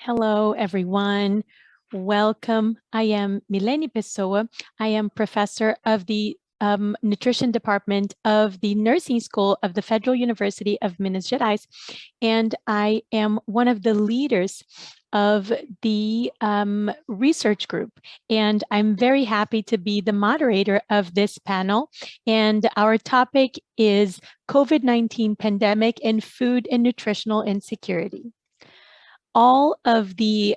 Hello, everyone. Welcome. I am Milene Pessoa. I am professor of the Nutrition Department of the Nursing School of the Federal University of Minas Gerais, and I am one of the leaders of the research group. And I'm very happy to be the moderator of this panel. And our topic is COVID-19 pandemic and food and nutritional insecurity. All of the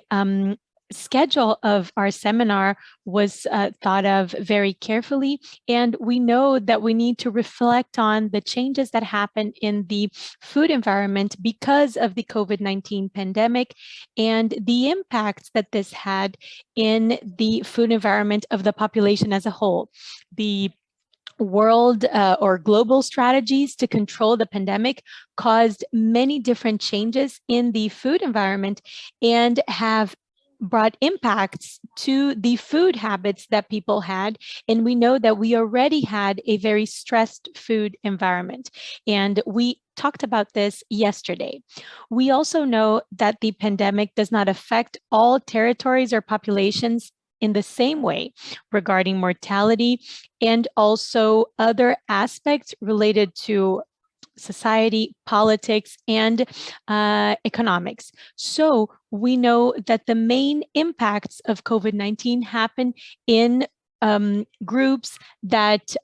schedule of our seminar was thought of very carefully, and we know that we need to reflect on the changes that happened in the food environment because of the COVID-19 pandemic and the impacts that this had in the food environment of the population as a whole. The world or global strategies to control the pandemic caused many different changes in the food environment and have brought impacts to the food habits that people had. And we know that we already had a very stressed food environment. And we talked about this yesterday. We also know that the pandemic does not affect all territories or populations in the same way regarding mortality and also other aspects related to society, politics, and economics. So we know that the main impacts of COVID-19 happen in groups that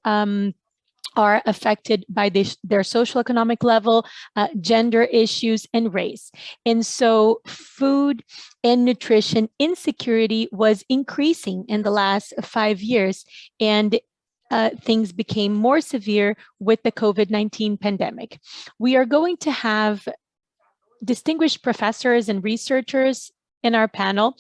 are affected by their social economic level, gender issues, and race. And so food and nutrition insecurity was increasing in the last 5 years, and things became more severe with the COVID-19 pandemic. We are going to have distinguished professors and researchers in our panel,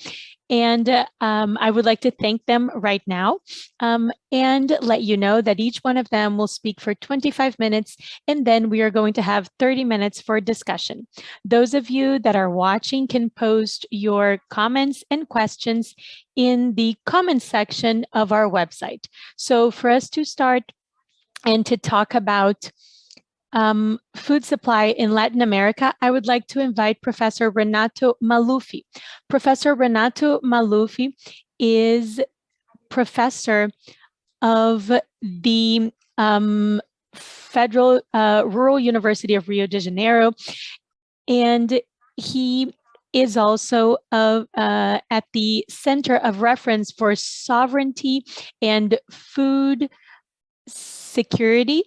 and I would like to thank them right now and let you know that each one of them will speak for 25 minutes, and then we are going to have 30 minutes for discussion. Those of you that are watching can post your comments and questions in the comments section of our website. So for us to start and to talk about food supply in Latin America, I would like to invite Professor Renato Maluf. Professor Renato Maluf is professor of the Federal Rural University of Rio de Janeiro, and he is also at the Center of Reference for Sovereignty and Food Security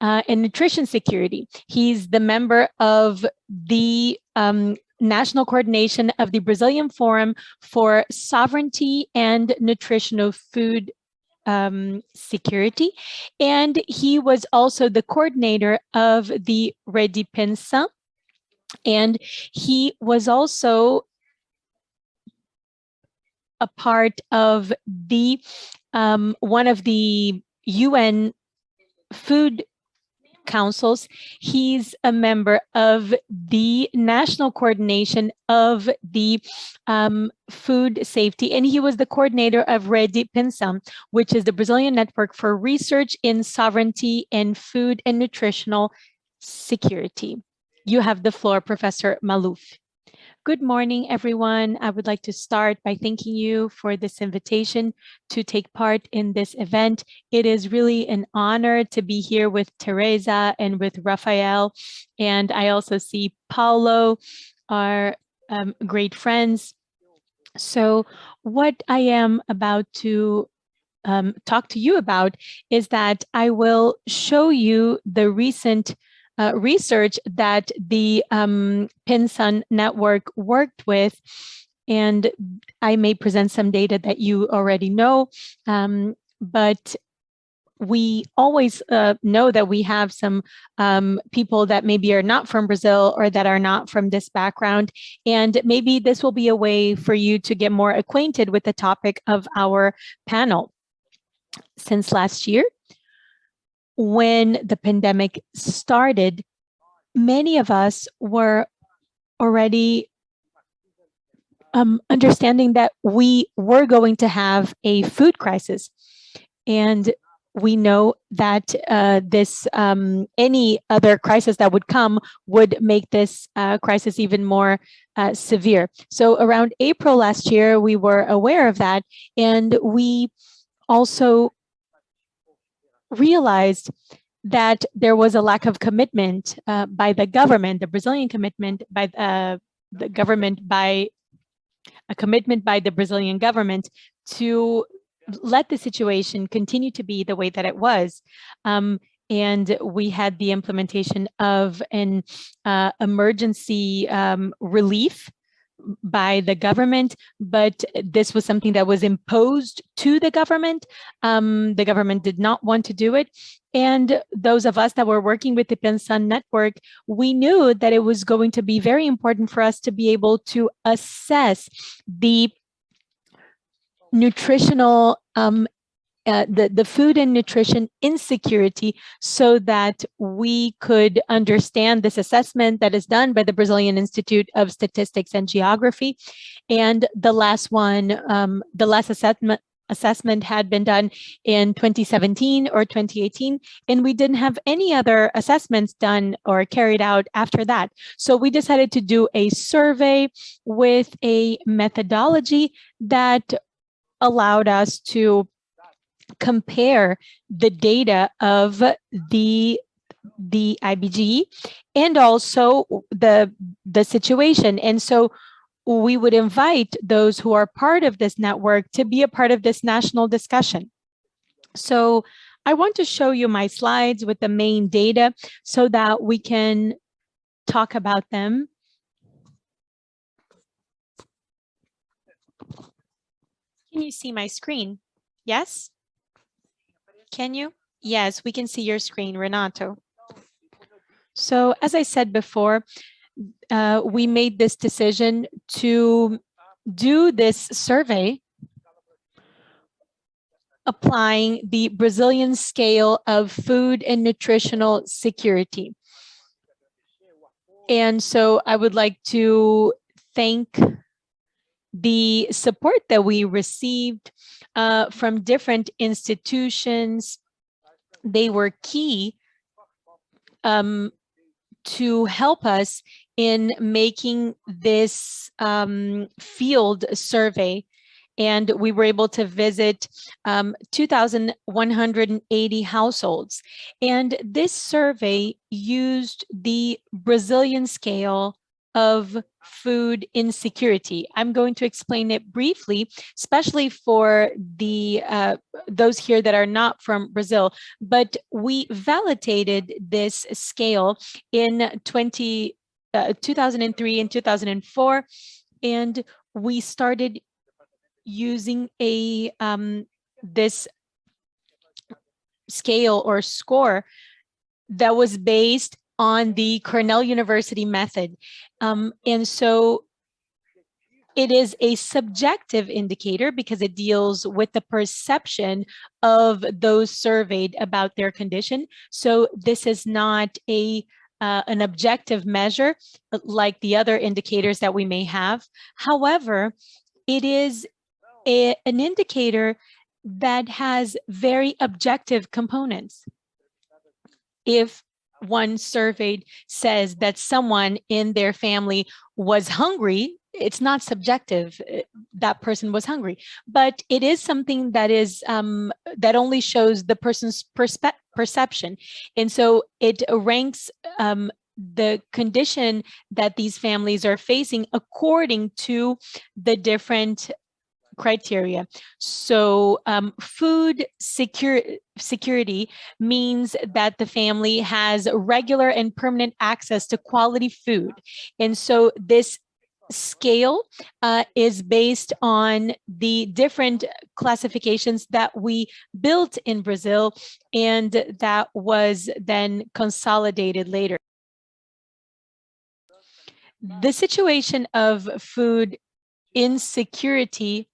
and Nutrition Security. He's the member of the National Coordination of the Brazilian Forum for Sovereignty and Nutritional Food Security. And he was also the coordinator of the Rede Pensão. And he was also a part of the one of the UN food councils. He's a member of the National Coordination of the Food Safety, and he was the coordinator of Rede Pensão, which is the Brazilian Network for Research in Sovereignty and Food and Nutritional Security. You have the floor, Professor Maluf. Good morning, everyone. I would like to start by thanking you for this invitation to take part in this event. It is really an honor to be here with Tereza and with Rafael. And I also see Paulo, our great friends. So what I am about to talk to you about is that I will show you the recent research that the Pensão network worked with, and I may present some data that you already know, but we always know that we have some people that maybe are not from Brazil or that are not from this background, and maybe this will be a way for you to get more acquainted with the topic of our panel. Since last year, when the pandemic started, many of us were already understanding that we were going to have a food crisis. And we know that this any other crisis that would come would make this crisis even more severe. So around April last year, we were aware of that, and we also realized that there was a lack of commitment by the government, the Brazilian commitment by the government, by a commitment by the Brazilian government to let the situation continue to be the way that it was. And we had the implementation of an emergency relief by the government, but this was something that was imposed to the government. The government did not want to do it. And those of us that were working with the Pensan network, we knew that it was going to be very important for us to be able to assess the nutritional the food and nutrition insecurity, so that we could understand this assessment that is done by the Brazilian Institute of Statistics and Geography. And the last one, the last assessment had been done in 2017 or 2018, and we didn't have any other assessments done or carried out after that. So we decided to do a survey with a methodology that allowed us to compare the data of the IBGE and also the situation. And so we would invite those who are part of this network to be a part of this national discussion. So I want to show you my slides with the main data so that we can talk about them. Can you see my screen? Yes? Can you? Yes, we can see your screen, Renato. So as I said before, we made this decision to do this survey applying the Brazilian scale of food and nutritional security. And so I would like to thank the support that we received from different institutions. They were key to help us in making this field survey. And we were able to visit 2,180 households. And this survey used the Brazilian scale of food insecurity. I'm going to explain it briefly, especially for the those here that are not from Brazil. But we validated this scale in 2003 and 2004, and we started using a this scale or score that was based on the Cornell University method. And so it is a subjective indicator because it deals with the perception of those surveyed about their condition. So this is not an objective measure like the other indicators that we may have. However, it is an indicator that has very objective components. If one surveyed says that someone in their family was hungry, it's not subjective. That person was hungry, but it is something that is that only shows the person's perception, and so it ranks the condition that these families are facing according to the different criteria. So food security means that the family has regular and permanent access to quality food. And so this scale is based on the different classifications that we built in Brazil, and that was then consolidated later. The situation of food insecurity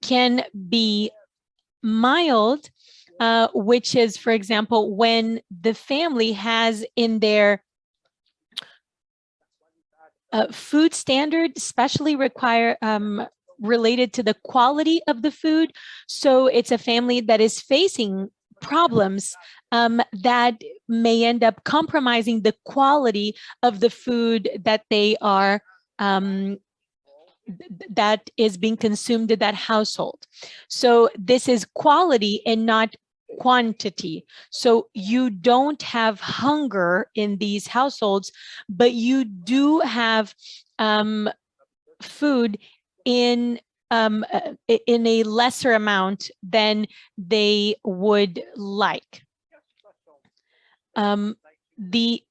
can be mild, which is, for example, when the family has in their food standard, especially related to the quality of the food. So it's a family that is facing problems that may end up compromising the quality of the food that they are that is being consumed in that household. So this is quality and not quantity. So you don't have hunger in these households, but you do have food in a lesser amount than they would like. The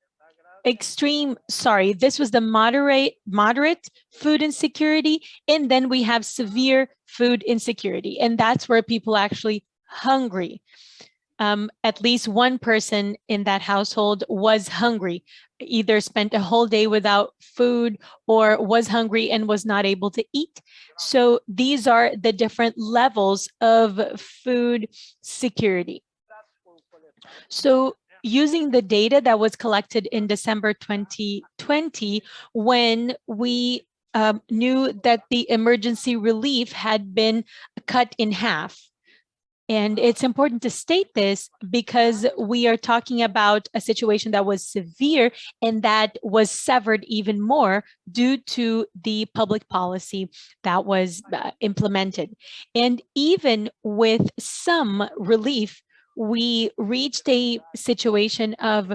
extreme, sorry, this was the moderate food insecurity, and then we have severe food insecurity, and that's where people actually hungry. At least one person in that household was hungry, either spent a whole day without food or was hungry and was not able to eat. So these are the different levels of food security. So using the data that was collected in December 2020, when we knew that the emergency relief had been cut in half. And it's important to state this because we are talking about a situation that was severe and that was severed even more due to the public policy that was implemented. And even with some relief, we reached a situation of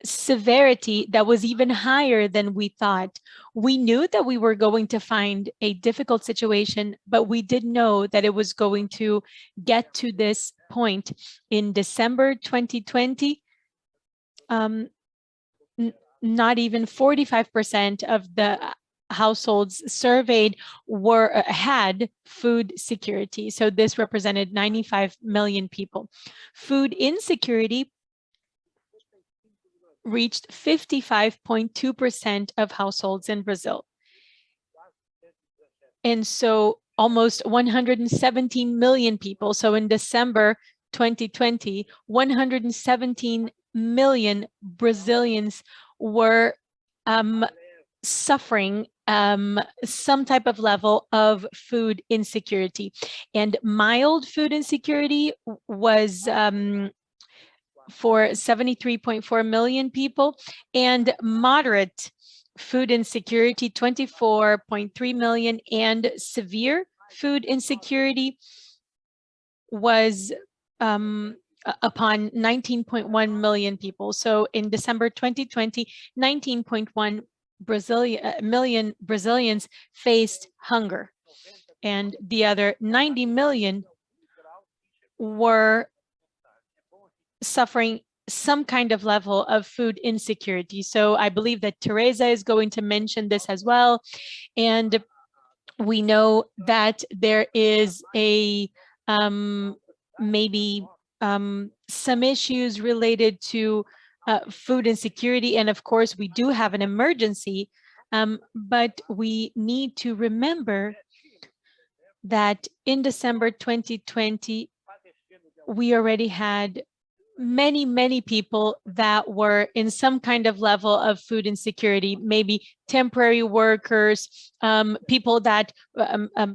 severity that was even higher than we thought. We knew that we were going to find a difficult situation, but we didn't know that it was going to get to this point. In December 2020, not even 45% of the households surveyed had food security. So this represented 95 million people. Food insecurity reached 55.2% of households in Brazil. And so almost 117 million people. So in December 2020, 117 million Brazilians were suffering some type of level of food insecurity. And mild food insecurity was for 73.4 million people, and moderate food insecurity, 24.3 million, and severe food insecurity was upon 19.1 million people. So in December 2020, 19.1 million Brazilians faced hunger, and the other 90 million were suffering some kind of level of food insecurity. So I believe that Teresa is going to mention this as well. And we know that there is a maybe some issues related to food insecurity. And of course, we do have an emergency, but we need to remember that in December 2020, we already had many people that were in some kind of level of food insecurity, maybe temporary workers, people that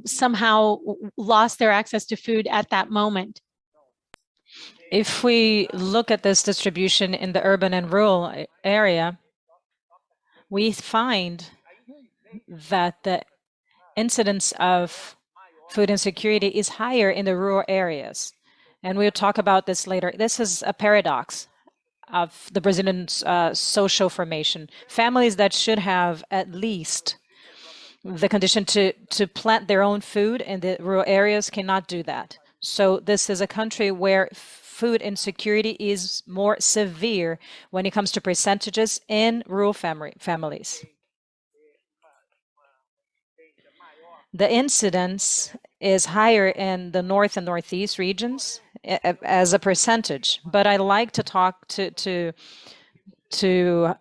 somehow lost their access to food at that moment. If we look at this distribution in the urban and rural area, we find that the incidence of food insecurity is higher in the rural areas. And we'll talk about this later. This is a paradox of the Brazilian social formation. Families that should have at least the condition to plant their own food in the rural areas cannot do that. So this is a country where food insecurity is more severe when it comes to percentages in rural families. The incidence is higher in the North and Northeast regions as a percentage, but I like to talk to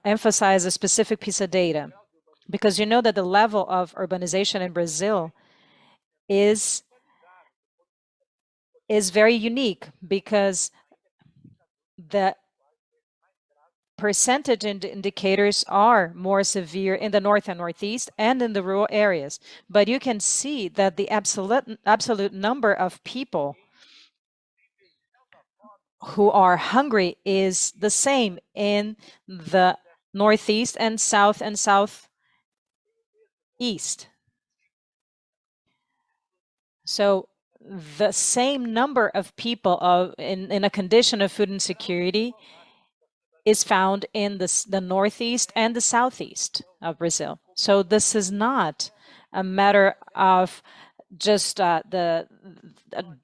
emphasize a specific piece of data, because you know that the level of urbanization in Brazil is very unique, because the percentage indicators are more severe in the North and Northeast and in the rural areas. But you can see that the absolute number of people who are hungry is the same in the Northeast and Southeast. So the same number of people in a condition of food insecurity is found in the Northeast and the Southeast of Brazil. So this is not a matter of just the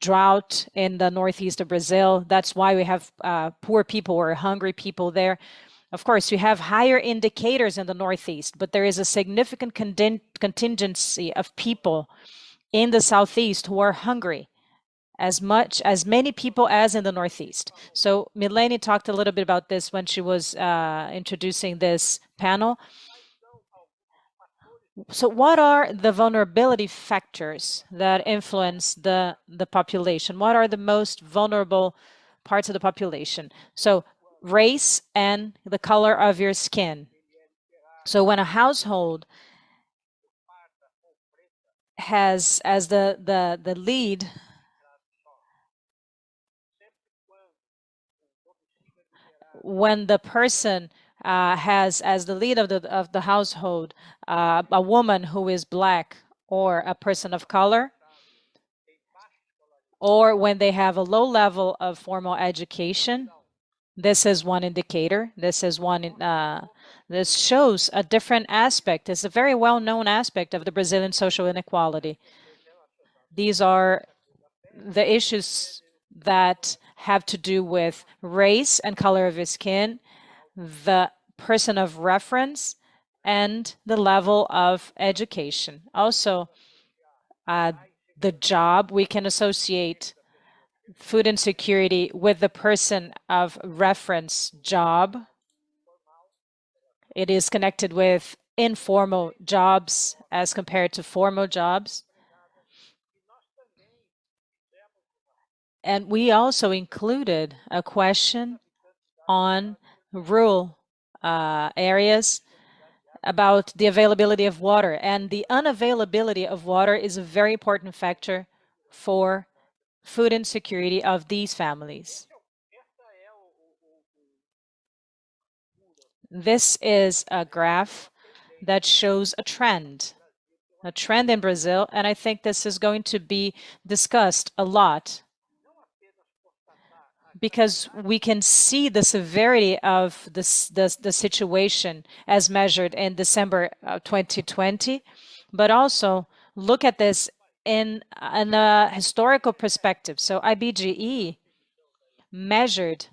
drought in the Northeast of Brazil. That's why we have poor people or hungry people there. Of course, you have higher indicators in the Northeast, but there is a significant contingency of people in the Southeast who are hungry, as many people as in the Northeast. So Milene talked a little bit about this when she was introducing this panel. So what are the vulnerability factors that influence the population? What are the most vulnerable parts of the population? So race and the color of your skin. So when a household has as the lead when the person has as the lead of the household a woman who is Black or a person of color, or when they have a low level of formal education, this is one indicator. This is one. This shows a different aspect. It's a very well-known aspect of the Brazilian social inequality. These are the issues that have to do with race and color of his skin, the person of reference, and the level of education. Also, the job, we can associate food insecurity with the person of reference job. It is connected with informal jobs as compared to formal jobs. And we also included a question on rural areas about the availability of water. And the unavailability of water is a very important factor for food insecurity of these families. This is a graph that shows a trend in Brazil, and I think this is going to be discussed a lot because we can see the severity of the situation as measured in December 2020, but also look at this in a historical perspective. So IBGE measured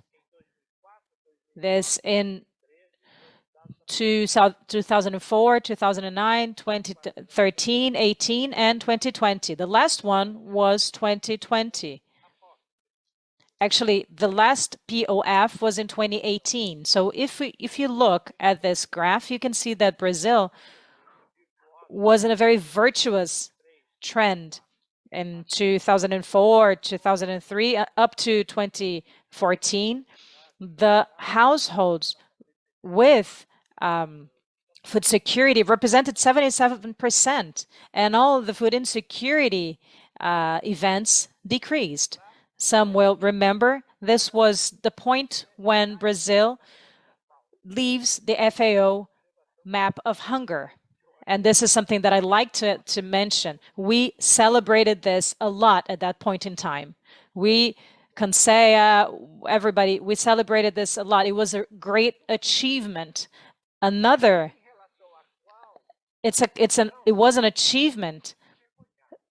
this in 2004, 2009, 2013, 18, and 2020. The last one was 2020. Actually, the last POF was in 2018. So if you look at this graph, you can see that Brazil was in a very virtuous trend in 2004, 2003, up to 2014. The households with food security represented 77%, and all of the food insecurity events decreased. Some will remember this was the point when Brazil leaves the FAO map of hunger. And this is something that I like to mention. We celebrated this a lot at that point in time. We, Conseia, everybody, we celebrated this a lot. It was a great achievement. It was an achievement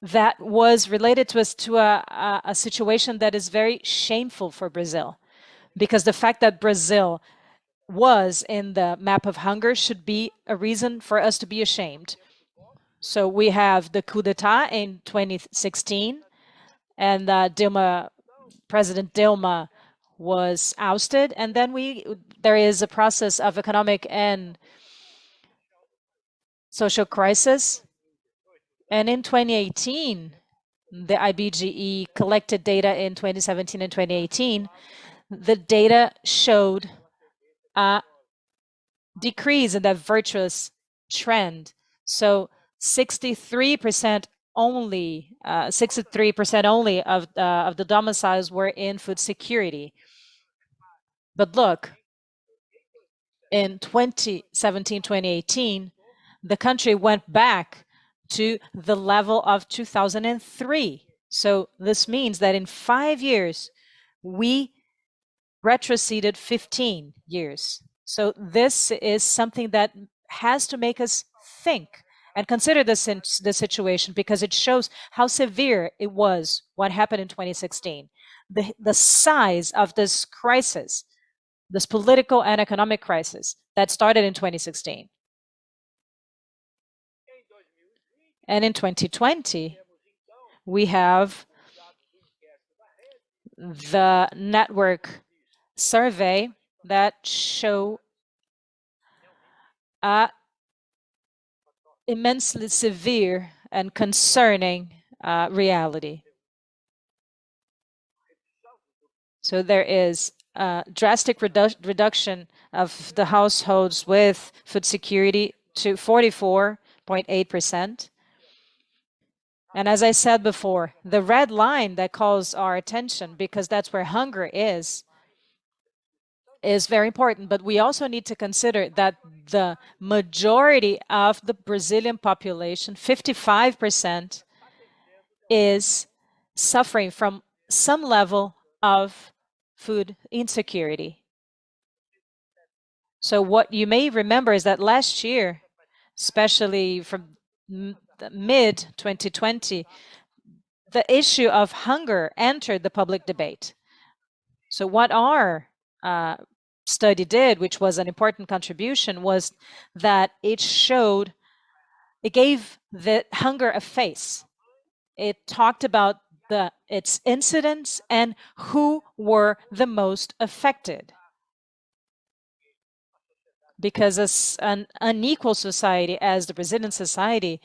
that was related to a situation that is very shameful for Brazil, because the fact that Brazil was in the map of hunger should be a reason for us to be ashamed. So we have the coup d'etat in 2016, and President Dilma was ousted, and then there is a process of economic and social crisis. And in 2018, the IBGE collected data in 2017 and 2018. The data showed a decrease in that virtuous trend. So 63% only, 63% only of the domiciles were in food security. But look, in 2017, 2018, the country went back to the level of 2003. So this means that in 5 years, we retroceded 15 years. So this is something that has to make us think and consider the situation, because it shows how severe it was what happened in 2016. The size of this crisis, this political and economic crisis that started in 2016. And in 2020, we have the network survey that show a immensely severe and concerning reality. So there is a drastic reduction of the households with food security to 44.8%. And as I said before, the red line that calls our attention, because that's where hunger is very important. But we also need to consider that the majority of the Brazilian population, 55%, is suffering from some level of food insecurity. So what you may remember is that last year, especially from mid 2020, the issue of hunger entered the public debate. So what our study did, which was an important contribution, was that it gave the hunger a face. It talked about its incidence and who were the most affected. Because as an unequal society, as the Brazilian society,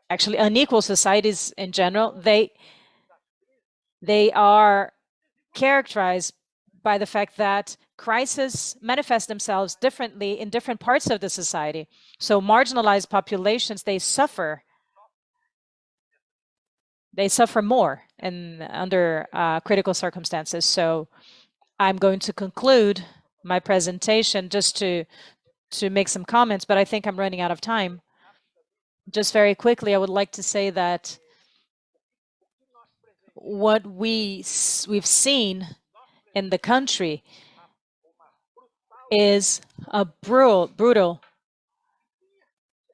actually unequal societies in general, they are characterized by the fact that crises manifest themselves differently in different parts of the society. So marginalized populations, they suffer more under critical circumstances. So I'm going to conclude my presentation just to make some comments, but I think I'm running out of time. Just very quickly, I would like to say that what we've seen in the country is a brutal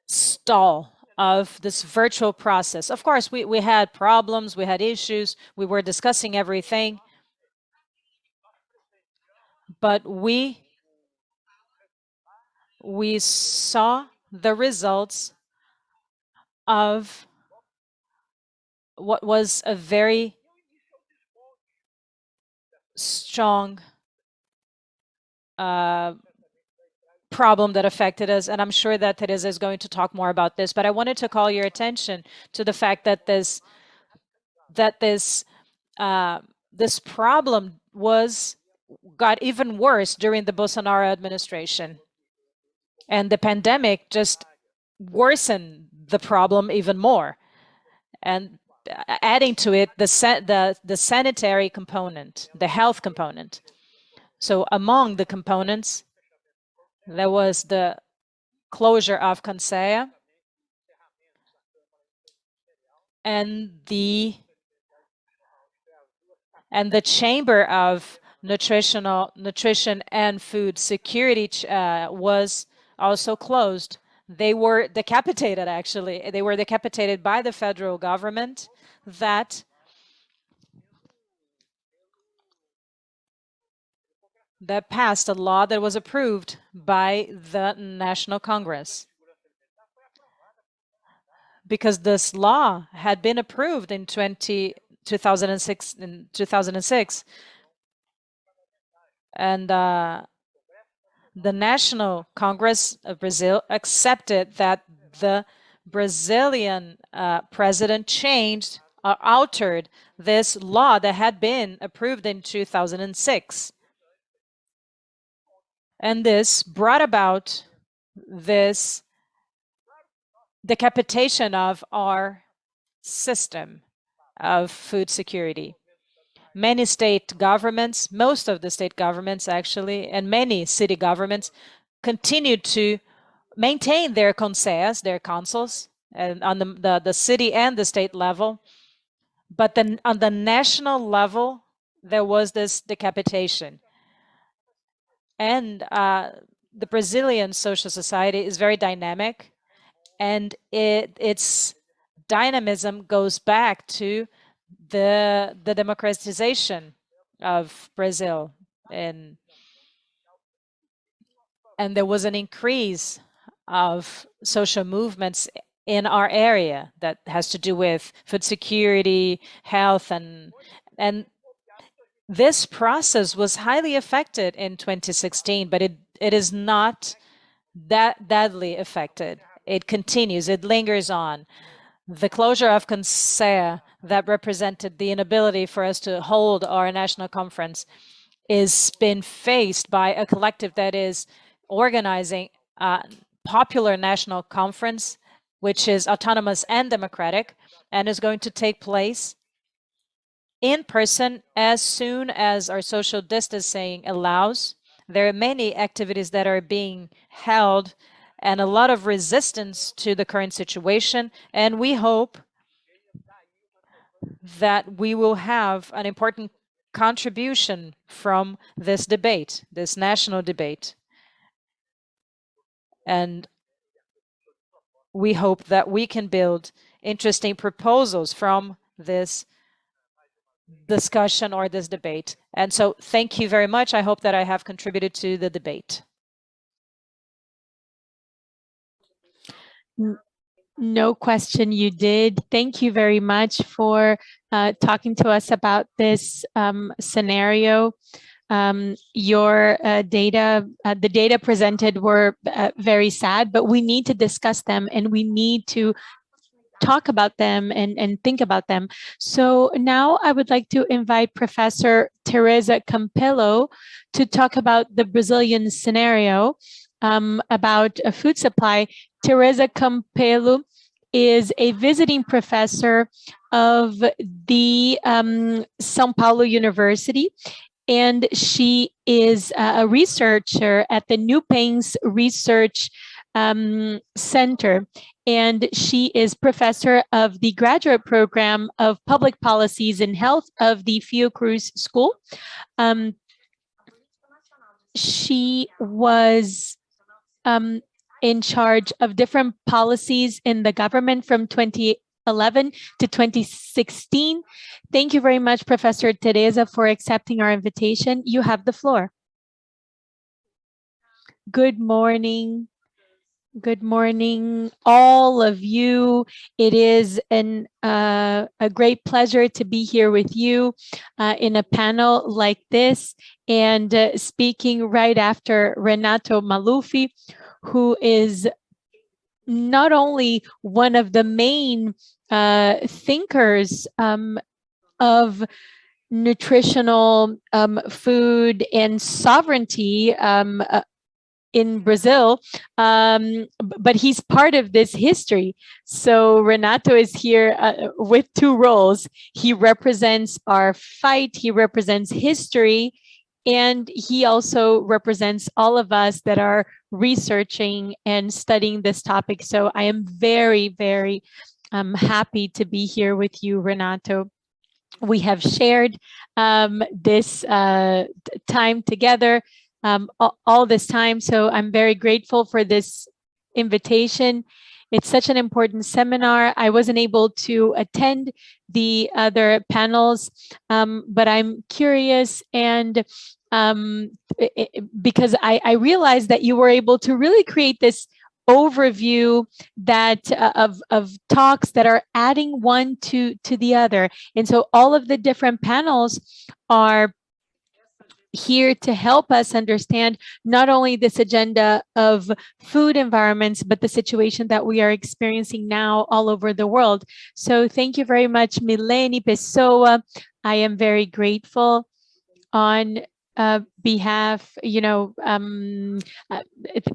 stall of this virtual process. Of course, we had problems, we had issues, we were discussing everything, but we saw the results of what was a very strong problem that affected us, and I'm sure that Teresa is going to talk more about this, but I wanted to call your attention to the fact that this problem got even worse during the Bolsonaro administration, and the pandemic just worsened the problem even more, and adding to it the sanitary component, the health component. So among the components, there was the closure of Campesua and the Chamber of Nutrition and Food Security was also closed. They were decapitated, actually. They were decapitated by the federal government that passed a law that was approved by the National Congress. Because this law had been approved in 2006, and the National Congress of Brazil accepted that the Brazilian president changed or altered this law that had been approved in 2006. And this brought about this decapitation of our system of food security. many state governments, most of the state governments actually, and many city governments continue to maintain their consejas, their councils, and on the city and the state level. But then on the national level, there was this decapitation. And the Brazilian social society is very dynamic, and its dynamism goes back to the democratization of Brazil. And there was an increase of social movements in our area that has to do with food security, health, and this process was highly affected in 2016, but it is not that deadly affected. It continues, it lingers on. The closure of Conseja that represented the inability for us to hold our national conference is been faced by a collective that is organizing a popular national conference, which is autonomous and democratic, and is going to take place in person as soon as our social distancing allows. There are many activities that are being held and a lot of resistance to the current situation, and we hope that we will have an important contribution from this debate, this national debate. And we hope that we can build interesting proposals from this discussion or this debate. And so thank you very much. I hope that I have contributed to the debate. No question you did. Thank you very much for talking to us about this scenario. Your data, the data presented were very sad, but we need to discuss them and we need to talk about them and think about them. So now I would like to invite Professor Teresa Campello to talk about the Brazilian scenario about a food supply. Teresa Campello is a visiting professor of the São Paulo University, and she is a researcher at the New Pains Research Center, and she is professor of the graduate program of public policies and health of the Fiocruz School. She was in charge of different policies in the government from 2011 to 2016. Thank you very much, Professor Tereza, for accepting our invitation. You have the floor. Good morning. Good morning, all of you. It is a great pleasure to be here with you in a panel like this and speaking right after Renato Maluf, who is not only one of the main thinkers of nutritional food and sovereignty in Brazil, but he's part of this history. So Renato is here with two roles. He represents our fight, he represents history, and he also represents all of us that are researching and studying this topic. So I am very, very happy to be here with you, Renato. We have shared this time together all this time. So I'm very grateful for this invitation. It's such an important seminar. I wasn't able to attend the other panels, but I'm curious and because I realized that you were able to really create this overview that of talks that are adding one to the other. And so all of the different panels are here to help us understand not only this agenda of food environments, but the situation that we are experiencing now all over the world. So thank you very much, Milene, Pessoa. I am very grateful. On behalf,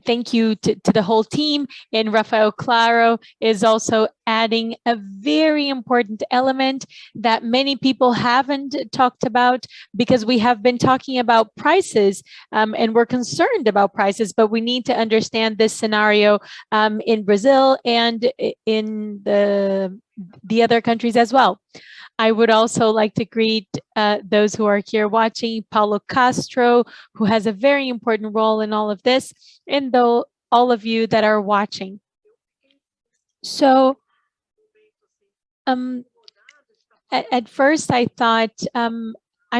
thank you to the whole team. And Rafael Claro is also adding a very important element that many people haven't talked about, because we have been talking about prices, and we're concerned about prices, but we need to understand this scenario in Brazil and in the other countries as well. I would also like to greet those who are here watching, Paulo Castro, who has a very important role in all of this, and all of you that are watching. So at first I thought I'm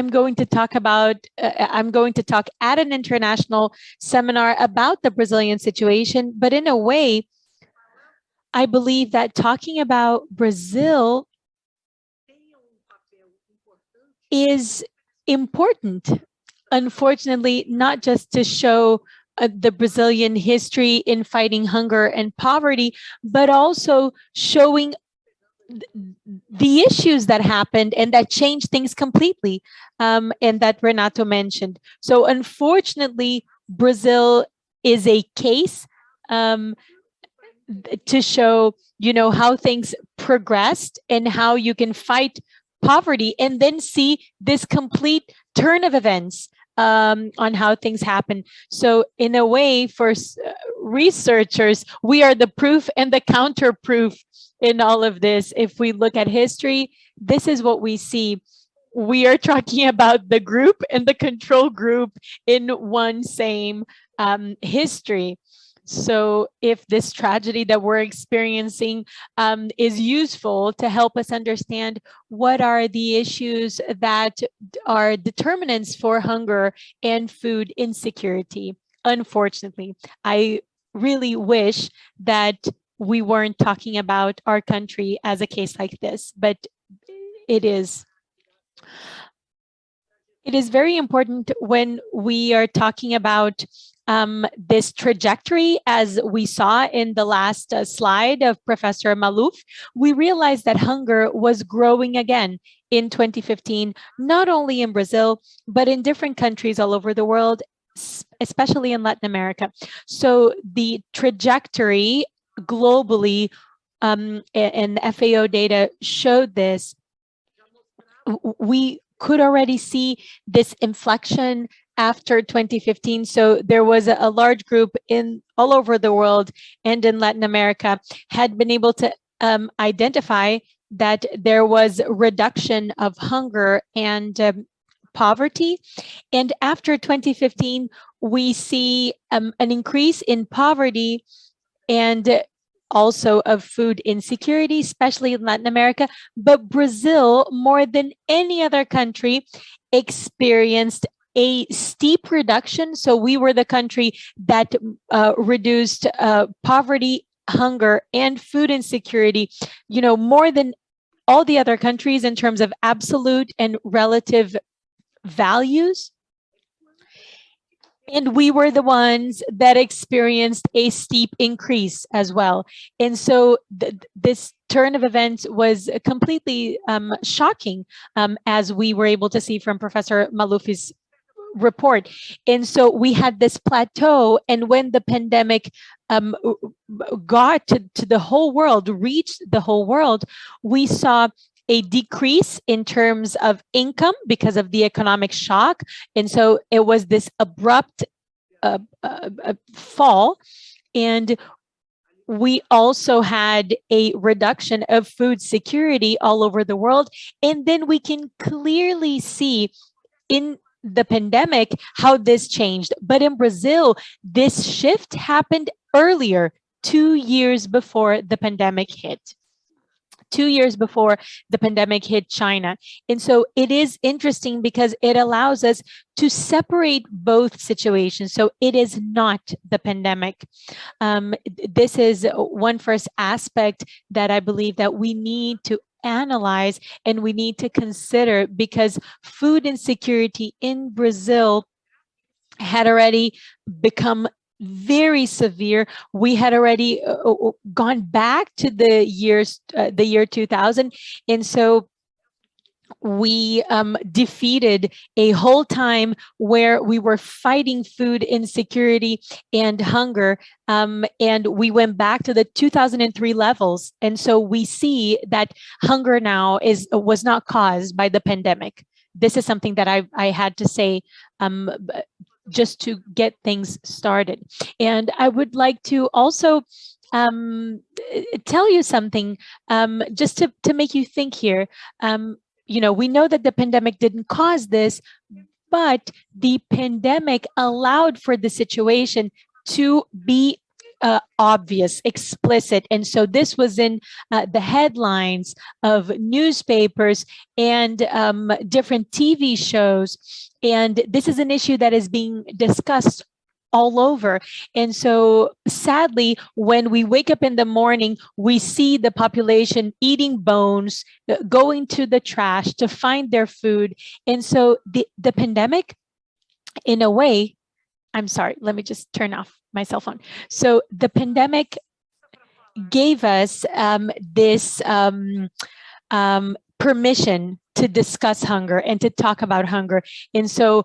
going to talk at an international seminar about the Brazilian situation, but in a way, I believe that talking about Brazil is important, unfortunately, not just to show the Brazilian history in fighting hunger and poverty, but also showing the issues that happened and that changed things completely, and that Renato mentioned. So unfortunately, Brazil is a case to show, how things progressed and how you can fight poverty and then see this complete turn of events on how things happen. So in a way, for researchers, we are the proof and the counter proof in all of this. If we look at history, this is what we see. We are talking about the group and the control group in one same history. So if this tragedy that we're experiencing is useful to help us understand what are the issues that are determinants for hunger and food insecurity, unfortunately, I really wish that we weren't talking about our country as a case like this, but it is. It is very important when we are talking about this trajectory, as we saw in the last slide of Professor Maluf. We realized that hunger was growing again in 2015, not only in Brazil, but in different countries all over the world, especially in Latin America. So the trajectory globally, and FAO data showed this. We could already see this inflection after 2015. So there was a large group in all over the world and in Latin America had been able to identify that there was reduction of hunger and poverty. And after 2015, we see an increase in poverty and also of food insecurity, especially in Latin America. But Brazil, more than any other country, experienced a steep reduction. So we were the country that reduced poverty, hunger, and food insecurity, more than all the other countries in terms of absolute and relative values. And we were the ones that experienced a steep increase as well. And so this turn of events was completely shocking, as we were able to see from Professor Maluf's report. And so we had this plateau, and when the pandemic got to the whole world, reached the whole world, we saw a decrease in terms of income because of the economic shock. And so it was this abrupt fall. And we also had a reduction of food security all over the world. And then we can clearly see in the pandemic how this changed. But in Brazil, this shift happened earlier, 2 years before the pandemic hit. 2 years before the pandemic hit China. And so it is interesting because it allows us to separate both situations. So it is not the pandemic. This is one first aspect that I believe that we need to analyze and we need to consider, because food insecurity in Brazil had already become very severe. We had already gone back to the year 2000. And so we defeated a whole time where we were fighting food insecurity and hunger, and we went back to the 2003 levels. And so we see that hunger now was not caused by the pandemic. This is something that I had to say just to get things started. And I would like to also tell you something just to make you think here. We know that the pandemic didn't cause this, but the pandemic allowed for the situation to be obvious, explicit. And so this was in the headlines of newspapers and different TV shows. And this is an issue that is being discussed all over. And so sadly, when we wake up in the morning, we see the population eating bones, going to the trash to find their food. And so the pandemic, in a way, I'm sorry, let me just turn off my cell phone. So the pandemic gave us this permission to discuss hunger and to talk about hunger. And so,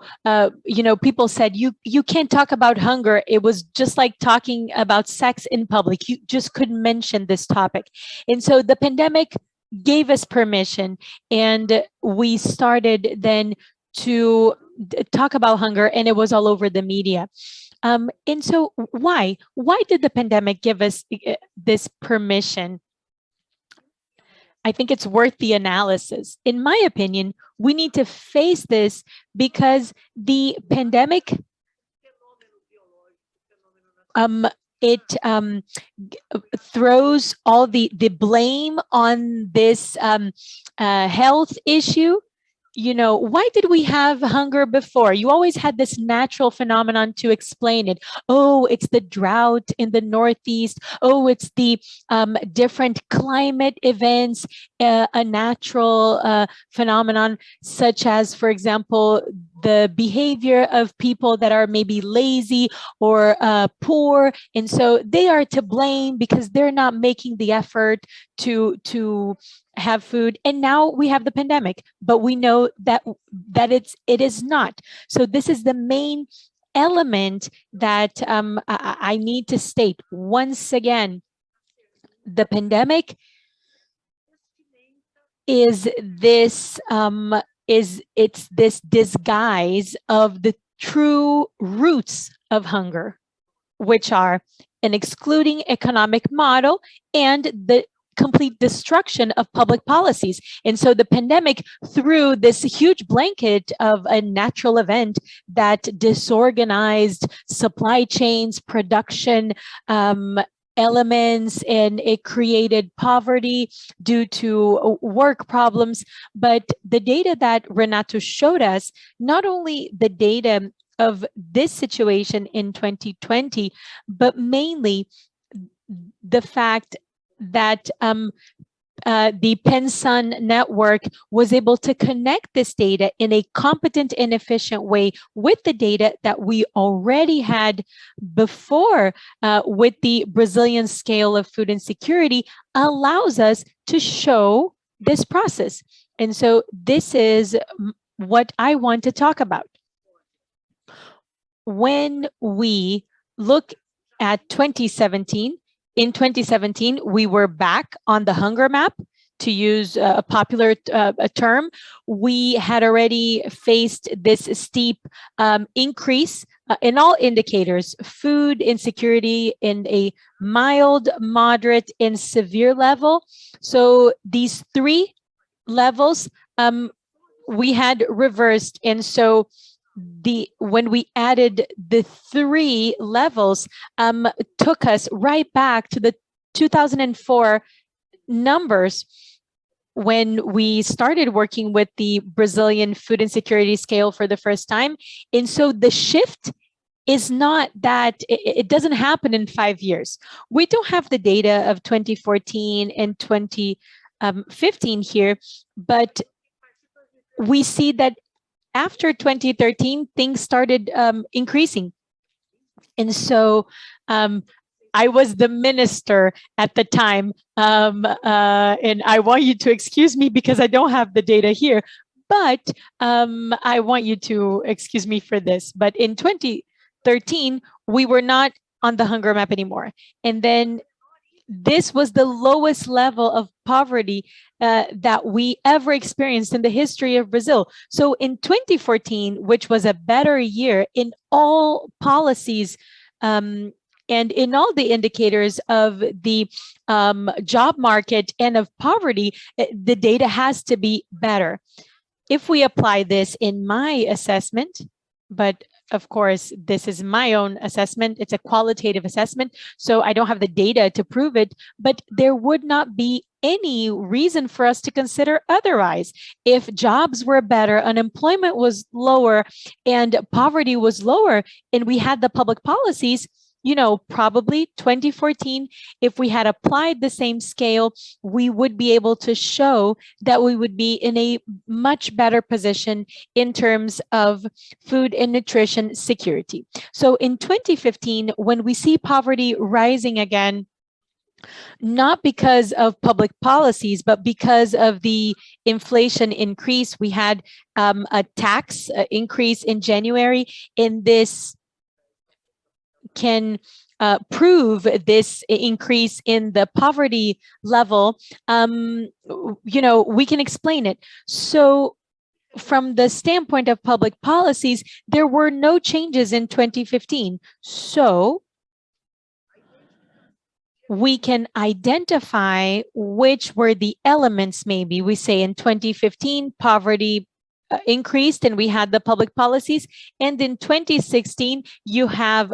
people said, you can't talk about hunger. It was just like talking about sex in public. You just couldn't mention this topic. And so the pandemic gave us permission, and we started then to talk about hunger, and it was all over the media. And so why did the pandemic give us this permission? I think it's worth the analysis. In my opinion, we need to face this because the pandemic, it throws all the blame on this health issue. Why did we have hunger before? You always had this natural phenomenon to explain it. Oh, it's the drought in the Northeast. Oh, it's the different climate events, a natural phenomenon, such as, for example, the behavior of people that are maybe lazy or poor. And so they are to blame because they're not making the effort to have food. And now we have the pandemic, but we know that it is not. So this is the main element that I need to state once again. The pandemic is this it's this disguise of the true roots of hunger, which are an excluding economic model and the complete destruction of public policies. And so the pandemic threw this huge blanket of a natural event that disorganized supply chains, production elements, and it created poverty due to work problems. But the data that Renato showed us, not only the data of this situation in 2020, but mainly the fact that the Pensun network was able to connect this data in a competent and efficient way with the data that we already had before with the Brazilian scale of food insecurity, allows us to show this process. And so this is what I want to talk about. When we look at 2017, in 2017, we were back on the hunger map, to use a popular term. We had already faced this steep increase in all indicators: food insecurity in a mild, moderate, and severe level. So these three levels we had reversed. And so when we added the three levels, took us right back to the 2004 numbers when we started working with the Brazilian food insecurity scale for the first time. And so the shift is not that it doesn't happen in 5 years. We don't have the data of 2014 and 2015 here, but we see that after 2013, things started increasing. And so I was the minister at the time, and I want you to excuse me because I don't have the data here, but I want you to excuse me for this. But in 2013, we were not on the hunger map anymore. And then this was the lowest level of poverty that we ever experienced in the history of Brazil. So in 2014, which was a better year in all policies and in all the indicators of the job market and of poverty, the data has to be better. If we apply this in my assessment, but of course, this is my own assessment. It's a qualitative assessment, so I don't have the data to prove it, but there would not be any reason for us to consider otherwise. If jobs were better, unemployment was lower, and poverty was lower, and we had the public policies, probably 2014, if we had applied the same scale, we would be able to show that we would be in a much better position in terms of food and nutrition security. So in 2015, when we see poverty rising again, not because of public policies, but because of the inflation increase, we had a tax increase in January, and this can prove this increase in the poverty level, we can explain it. So from the standpoint of public policies, there were no changes in 2015. So we can identify which were the elements. Maybe we say in 2015, poverty increased and we had the public policies. And in 2016, you have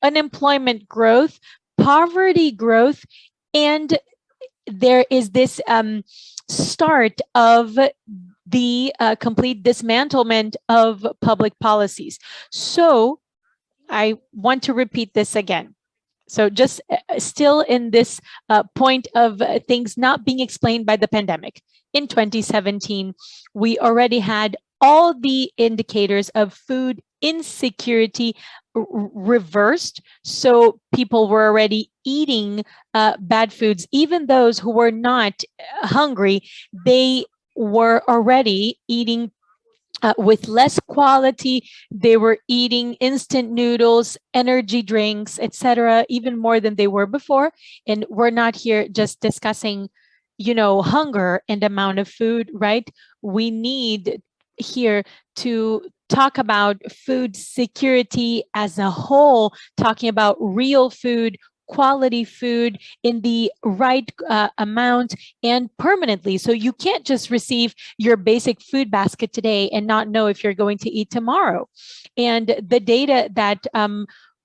unemployment growth, poverty growth, and there is this start of the complete dismantlement of public policies. So I want to repeat this again. So just still in this point of things not being explained by the pandemic. In 2017, we already had all the indicators of food insecurity reversed. So people were already eating bad foods. Even those who were not hungry, they were already eating with less quality. They were eating instant noodles, energy drinks, etc., even more than they were before. And we're not here just discussing, hunger and amount of food, right? We need here to talk about food security as a whole, talking about real food, quality food in the right amount and permanently. So you can't just receive your basic food basket today and not know if you're going to eat tomorrow. And the data that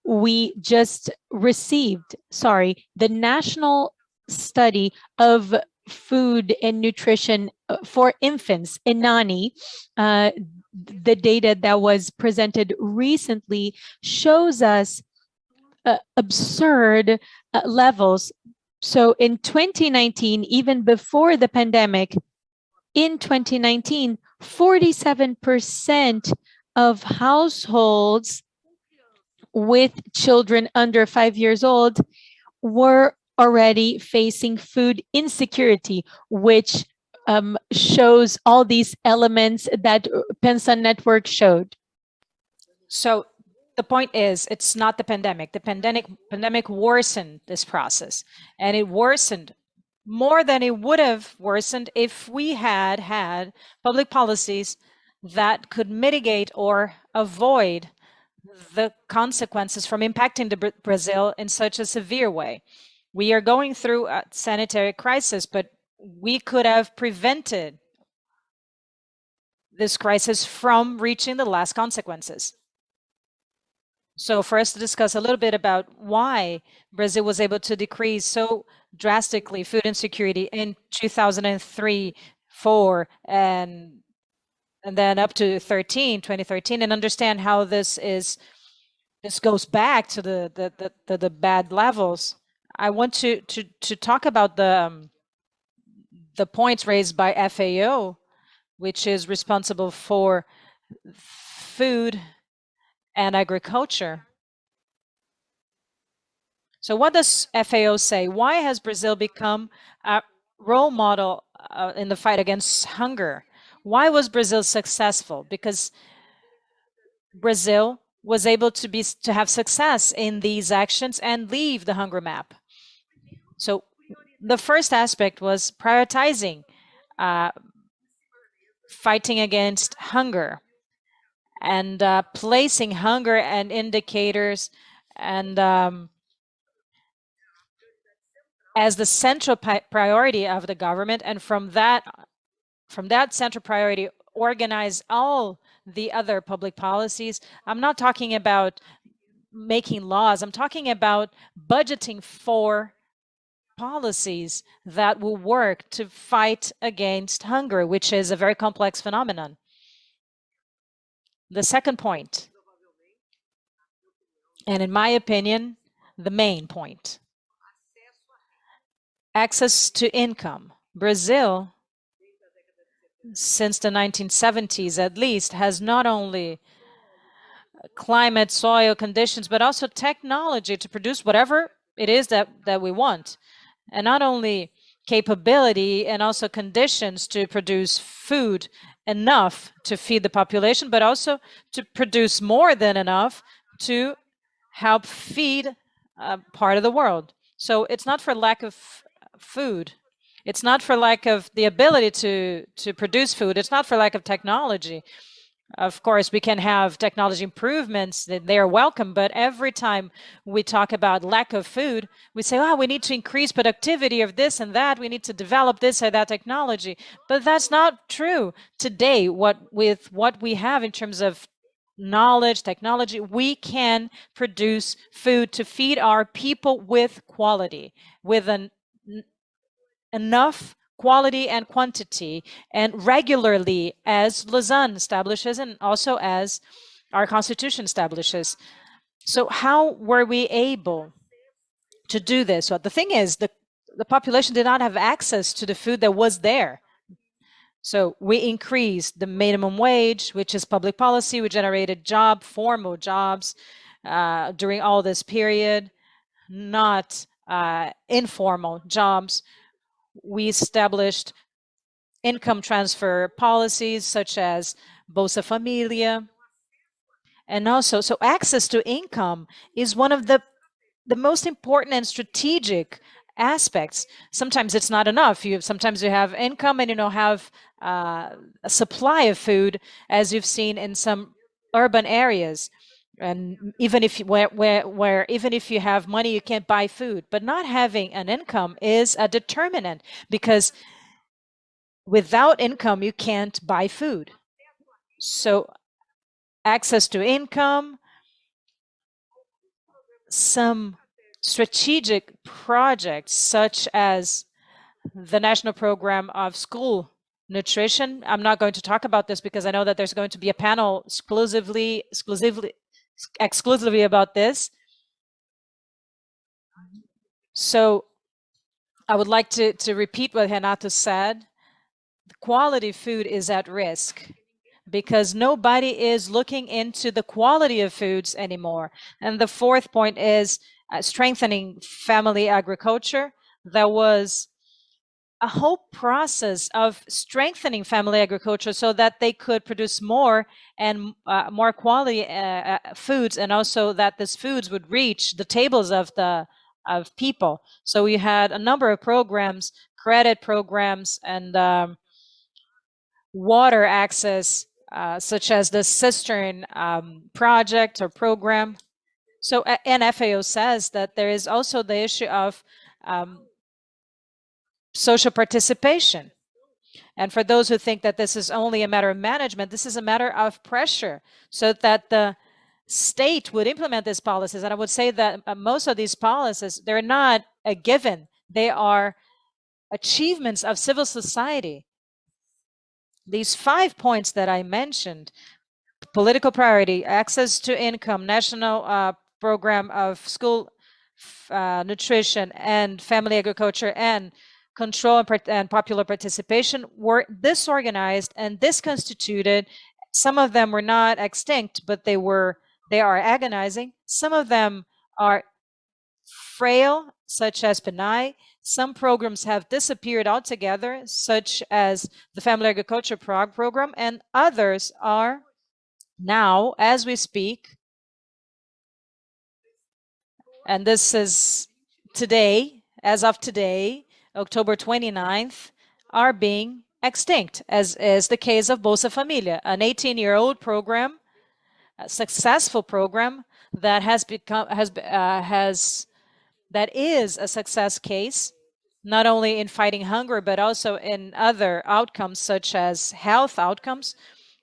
we just received, the national study of food and nutrition for infants, INANI, the data that was presented recently shows us absurd levels. So in 2019, even before the pandemic, in 2019, 47% of households with children under 5 years old were already facing food insecurity, which shows all these elements that Pensa Network showed. So the point is, it's not the pandemic. The pandemic worsened this process, and it worsened more than it would have worsened if we had had public policies that could mitigate or avoid the consequences from impacting Brazil in such a severe way. We are going through a sanitary crisis, but we could have prevented this crisis from reaching the last consequences. So for us to discuss a little bit about why Brazil was able to decrease so drastically food insecurity in 2003, 4, and then up to 2013, and understand how this goes back to the bad levels. I want to talk about the points raised by FAO, which is responsible for food and agriculture. So what does FAO say? Why has Brazil become a role model in the fight against hunger? Why was Brazil successful? Because Brazil was able to have success in these actions and leave the hunger map. So the first aspect was prioritizing fighting against hunger and placing hunger and indicators and as the central priority of the government, and from that central priority organize all the other public policies. I'm not talking about making laws, I'm talking about budgeting for policies that will work to fight against hunger, which is a very complex phenomenon. The second point, and in my opinion, the main point, access to income. Brazil, since the 1970s at least, has not only climate, soil conditions, but also technology to produce whatever it is that we want. And not only capability and also conditions to produce food enough to feed the population, but also to produce more than enough to help feed part of the world. So it's not for lack of food. It's not for lack of the ability to produce food. It's not for lack of technology. Of course, we can have technology improvements, that they are welcome, but every time we talk about lack of food, we say, oh, we need to increase productivity of this and that, we need to develop this or that technology. But that's not true. Today, with what we have in terms of knowledge, technology, we can produce food to feed our people with quality, with enough quality and quantity, and regularly, as Lausanne establishes and also as our constitution establishes. So how were we able to do this? Well, the thing is, the population did not have access to the food that was there. So we increased the minimum wage, which is public policy. We generated formal jobs during all this period, not informal jobs. We established income transfer policies such as Bolsa Familia. And also, so access to income is one of the most important and strategic aspects. Sometimes it's not enough. Sometimes you have income and you don't have a supply of food, as you've seen in some urban areas. And even if where even if you have money, you can't buy food. But not having an income is a determinant, because without income, you can't buy food. So access to income, some strategic projects such as the National Program of School Nutrition. I'm not going to talk about this because I know that there's going to be a panel exclusively about this. So I would like to repeat what Renato said. The quality food is at risk because nobody is looking into the quality of foods anymore. And the fourth point is strengthening family agriculture. There was a whole process of strengthening family agriculture so that they could produce more and more quality foods, and also that these foods would reach the tables of people. So we had a number of programs, credit programs, and water access, such as the cistern project or program. So FAO says that there is also the issue of social participation. And for those who think that this is only a matter of management, this is a matter of pressure, so that the state would implement these policies. And I would say that most of these policies, they're not a given. They are achievements of civil society. These 5 points that I mentioned: political priority, access to income, national program of school nutrition, and family agriculture, and control and popular participation, were disorganized and disconstituted. Some of them were not extinct, but they are agonizing. Some of them are frail, such as PNAE. Some programs have disappeared altogether, such as the Family Agriculture Program, and others are now, as we speak, and this is today, as of today, October 29th, are being extinct, as is the case of Bolsa Familia, an 18-year-old program, a successful program that that is a success case, not only in fighting hunger, but also in other outcomes such as health outcomes.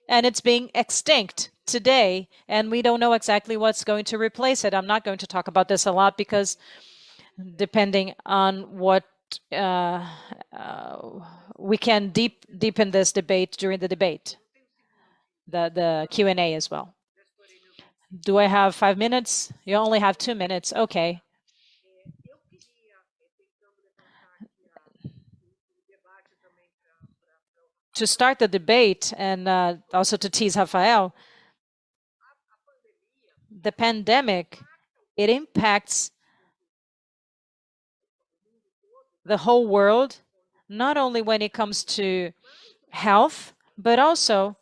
And it's being extinct today, and we don't know exactly what's going to replace it. I'm not going to talk about this a lot because depending on what we can deepen this debate during the debate, the Q&A as well. Do I have 5 minutes? You only have 2 minutes. Okay. To start the debate and also to tease Rafael, the pandemic, it impacts the whole world, not only when it comes to health, but also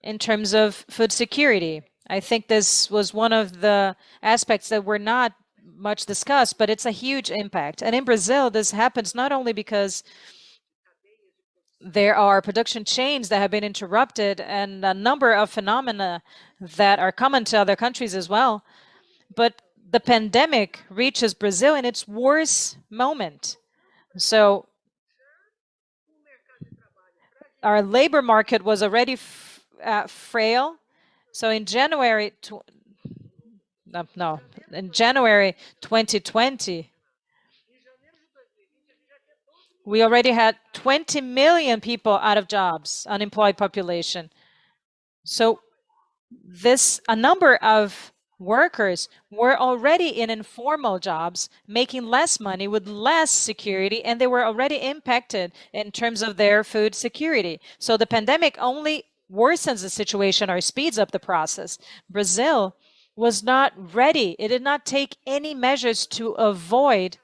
in terms of food security. I think this was one of the aspects that were not much discussed, but it's a huge impact. And in Brazil, this happens not only because there are production chains that have been interrupted and a number of phenomena that are common to other countries as well, but the pandemic reaches Brazil in its worst moment. So our labor market was already frail. So in January, in January 2020, we already had 20 million people out of jobs, unemployed population. So a number of workers were already in informal jobs, making less money with less security, and they were already impacted in terms of their food security. So the pandemic only worsens the situation or speeds up the process. Brazil was not ready. It did not take any measures to avoid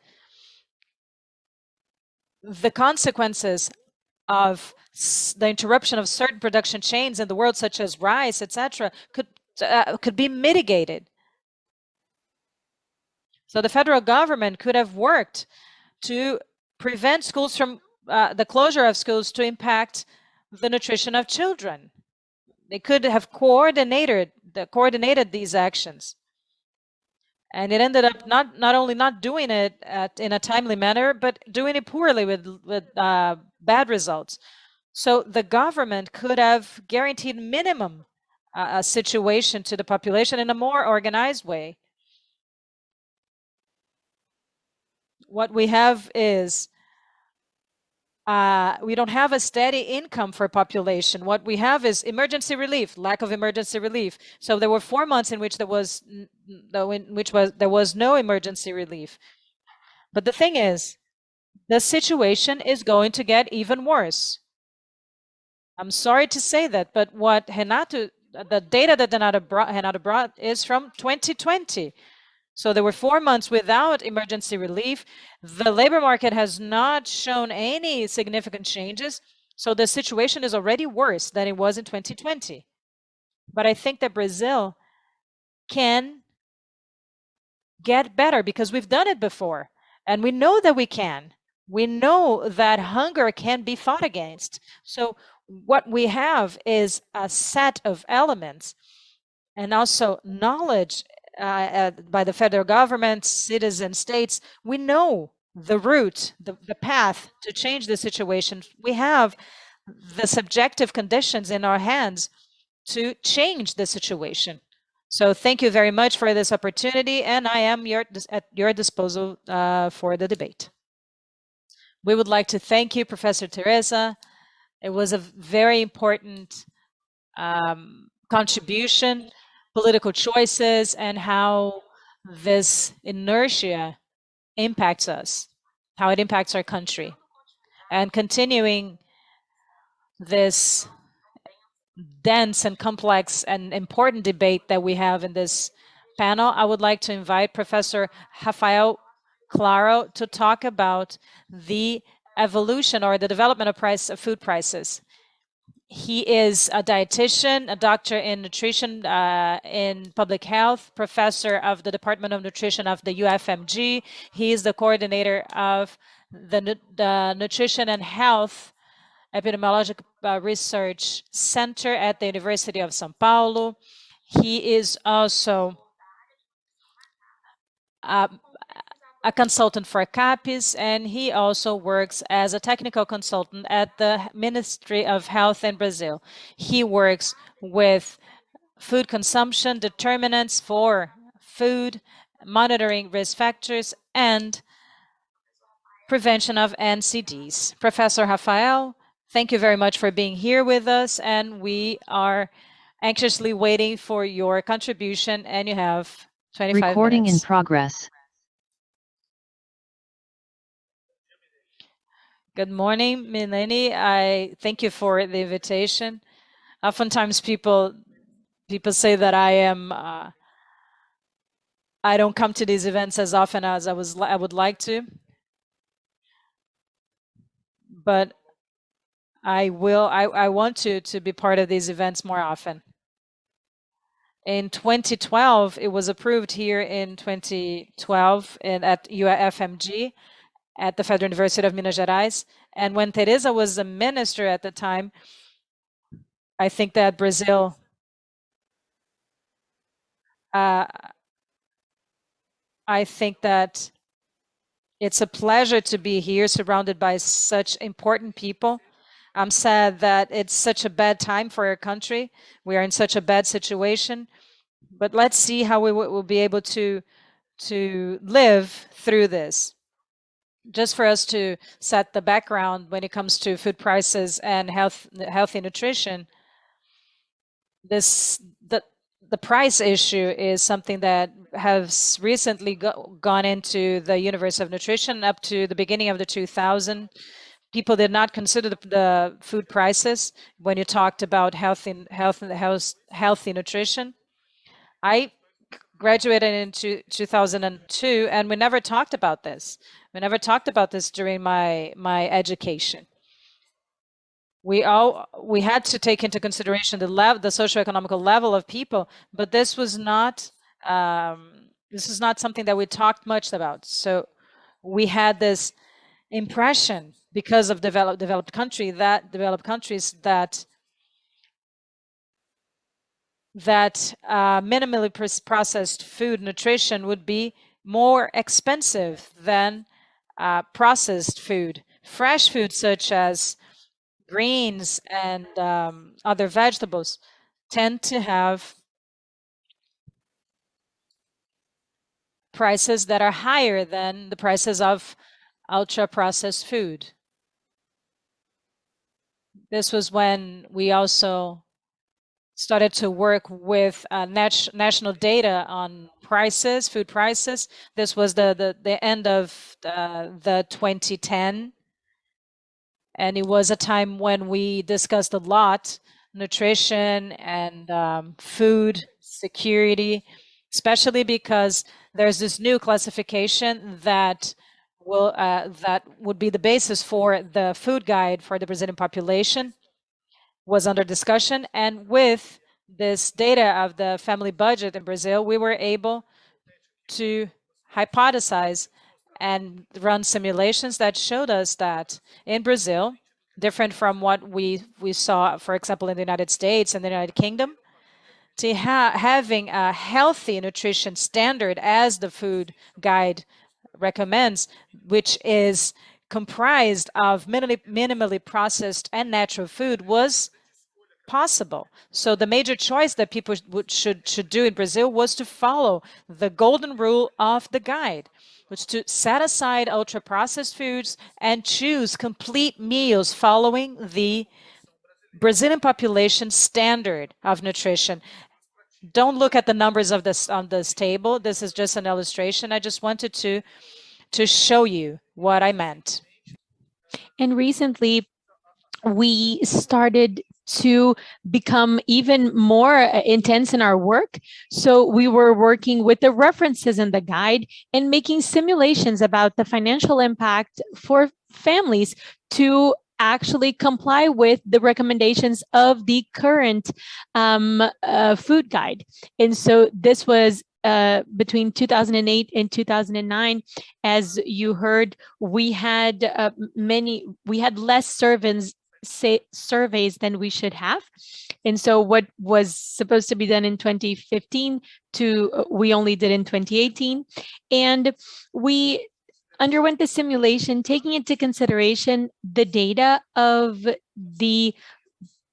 the consequences of the interruption of certain production chains in the world, such as rice, etc., could be mitigated. So the federal government could have worked to prevent schools from the closure of schools to impact the nutrition of children. They could have coordinated these actions. And it ended up not only not doing it in a timely manner, but doing it poorly with bad results. So the government could have guaranteed minimum a situation to the population in a more organized way. What we have is we don't have a steady income for population. What we have is emergency relief, lack of emergency relief. So there were 4 months in which there was no emergency relief. But the thing is, the situation is going to get even worse. I'm sorry to say that, but what the data that Renato brought is from 2020. So there were 4 months without emergency relief. The labor market has not shown any significant changes. So the situation is already worse than it was in 2020. But I think that Brazil can get better because we've done it before. And we know that we can. We know that hunger can be fought against. So what we have is a set of elements and also knowledge by the federal government, citizen states. We know the route, the path to change the situation. We have the subjective conditions in our hands to change the situation. So thank you very much for this opportunity, and I am at your disposal for the debate. We would like to thank you, Professor Tereza. It was a very important contribution, political choices, and how this inertia impacts us, how it impacts our country. And continuing this dense and complex and important debate that we have in this panel, I would like to invite Professor Rafael Claro to talk about the evolution or the development of food prices. He is a dietitian, a doctor in nutrition, in public health, professor of the Department of Nutrition of the UFMG. He is the coordinator of the Nutrition and Health Epidemiological Research Center at the University of São Paulo. He is also a consultant for CAPES, and he also works as a technical consultant at the Ministry of Health in Brazil. He works with food consumption, determinants for food, monitoring risk factors, and prevention of NCDs. Professor Rafael, thank you very much for being here with us, and we are anxiously waiting for your contribution, and you have 25 Recording minutes. in progress. Good morning, Milene. I thank you for the invitation. Oftentimes people say that I don't come to these events as often as I would like to, but I want to be part of these events more often. In 2012, it was approved here in 2012 at UFMG at the Federal University of Minas Gerais. And when Tereza was a minister at the time, I think that Brazil I think that it's a pleasure to be here surrounded by such important people. I'm sad that it's such a bad time for our country. We are in such a bad situation, but let's see how we will be able to live through this. Just for us to set the background when it comes to food prices and healthy nutrition, the price issue is something that has recently gone into the universe of nutrition. Up to the beginning of the 2000s, people did not consider the food prices when you talked about healthy nutrition. I graduated in 2002, and we never talked about this. We never talked about this during my education. We had to take into consideration the socioeconomical level of people, but this was not something that we talked much about. So we had this impression because of developed countries that minimally processed food nutrition would be more expensive than processed food. Fresh food such as greens and other vegetables tend to have prices that are higher than the prices of ultra-processed food. This was when we also started to work with national data on prices, food prices. This was the end of the 2010. And it was a time when we discussed a lot nutrition and food security, especially because there's this new classification that would be the basis for the food guide for the Brazilian population was under discussion. And with this data of the family budget in Brazil, we were able to hypothesize and run simulations that showed us that in Brazil, different from what we saw, for example, in the United States and the United Kingdom, to having a healthy nutrition standard as the food guide recommends, which is comprised of minimally processed and natural food, was possible. So the major choice that people should do in Brazil was to follow the golden rule of the guide, which to set aside ultra-processed foods and choose complete meals following the Brazilian population standard of nutrition. Don't look at the numbers of this on this table. This is just an illustration. I just wanted to show you what I meant. And recently, we started to become even more intense in our work. So we were working with the references in the guide and making simulations about the financial impact for families to actually comply with the recommendations of the current food guide. And so this was between 2008 and 2009. As you heard, we had less surveys than we should have. And so what was supposed to be done in 2015 we only did in 2018. And we underwent the simulation, taking into consideration the data of the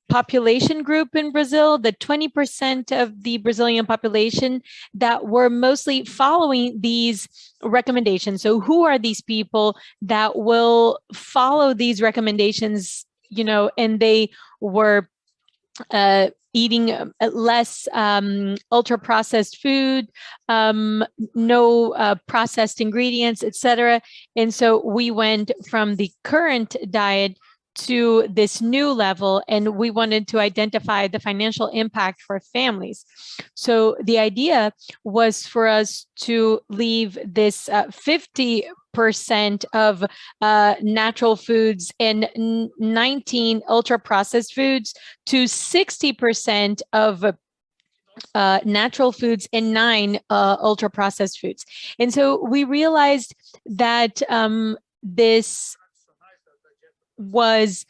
population group in Brazil, the 20% of the Brazilian population that were mostly following these recommendations. So who are these people that will follow these recommendations, and they were eating less ultra-processed food, no processed ingredients, etc. And so we went from the current diet to this new level, and we wanted to identify the financial impact for families. So the idea was for us to leave this 50% of natural foods and 19 ultra-processed foods to 60% of natural foods and 9 ultra-processed foods. And so we realized that this was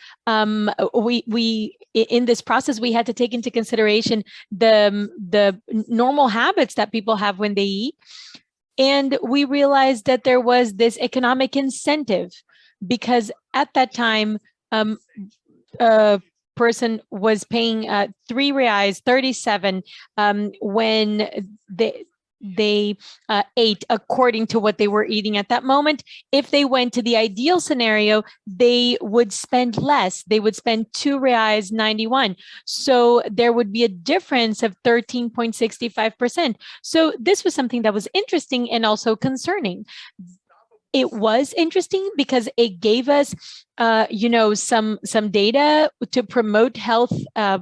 we in this process we had to take into consideration the normal habits that people have when they eat, and we realized that there was this economic incentive because at that time a person was paying R$3.37 when they ate according to what they were eating at that moment. If they went to the ideal scenario, they would spend less. They would spend R$2.91. So there would be a difference of 13.65%. So this was something that was interesting and also concerning. It was interesting because it gave us, some data to promote health, a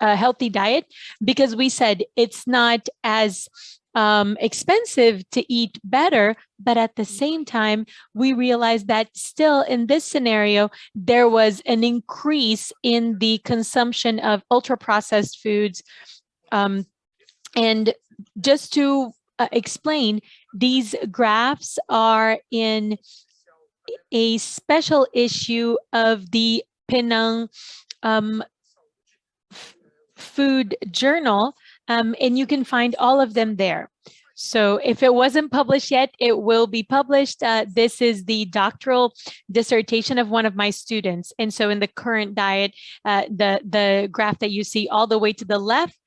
healthy diet, because we said it's not as expensive to eat better, but at the same time, we realized that still in this scenario, there was an increase in the consumption of ultra-processed foods. And just to explain, these graphs are in a special issue of the Penang Food Journal, and you can find all of them there. So if it wasn't published yet, it will be published. This is the doctoral dissertation of one of my students. And so in the current diet, the graph that you see all the way to the left,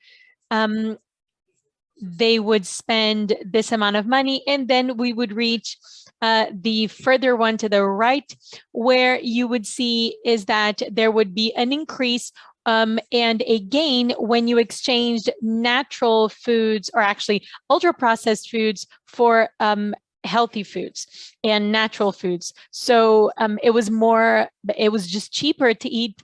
they would spend this amount of money, and then we would reach the further one to the right, where you would see is that there would be an increase and a gain when you exchanged natural foods, or actually ultra-processed foods, for healthy foods and natural foods. So it was just cheaper to eat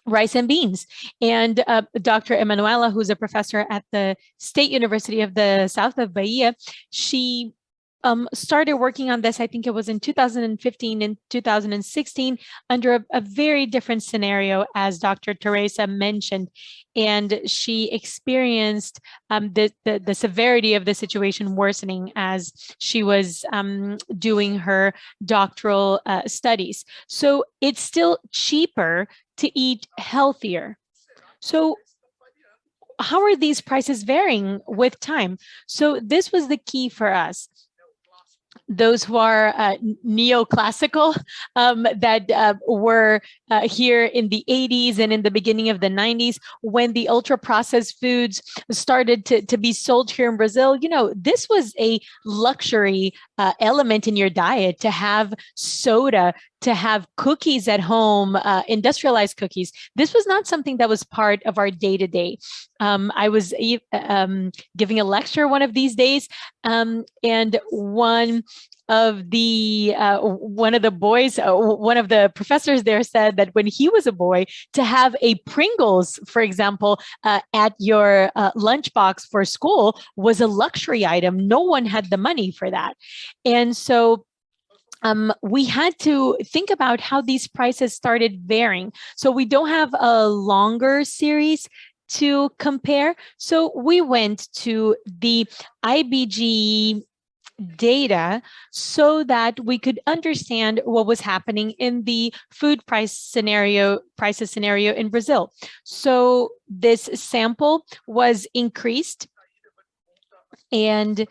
rice and beans. And Dr. Emanuela, who's a professor at the State University of the South of Bahia, she started working on this, I think it was in 2015 and 2016, under a very different scenario, as Dr. Teresa mentioned. And she experienced the severity of the situation worsening as she was doing her doctoral studies. So it's still cheaper to eat healthier. So how are these prices varying with time? So this was the key for us. Those who are neoclassical, that were here in the 80s and in the beginning of the 90s, when the ultra-processed foods started to be sold here in Brazil, this was a luxury element in your diet, to have soda, to have cookies at home, industrialized cookies. This was not something that was part of our day-to-day. I was giving a lecture one of these days, and one of the one of the boys, one of the professors there said that when he was a boy, to have a Pringles, for example, at your lunchbox for school was a luxury item. No one had the money for that. And so we had to think about how these prices started varying. So we don't have a longer series to compare. So we went to the IBG data so that we could understand what was happening in the food prices scenario in Brazil. So this sample was increased, and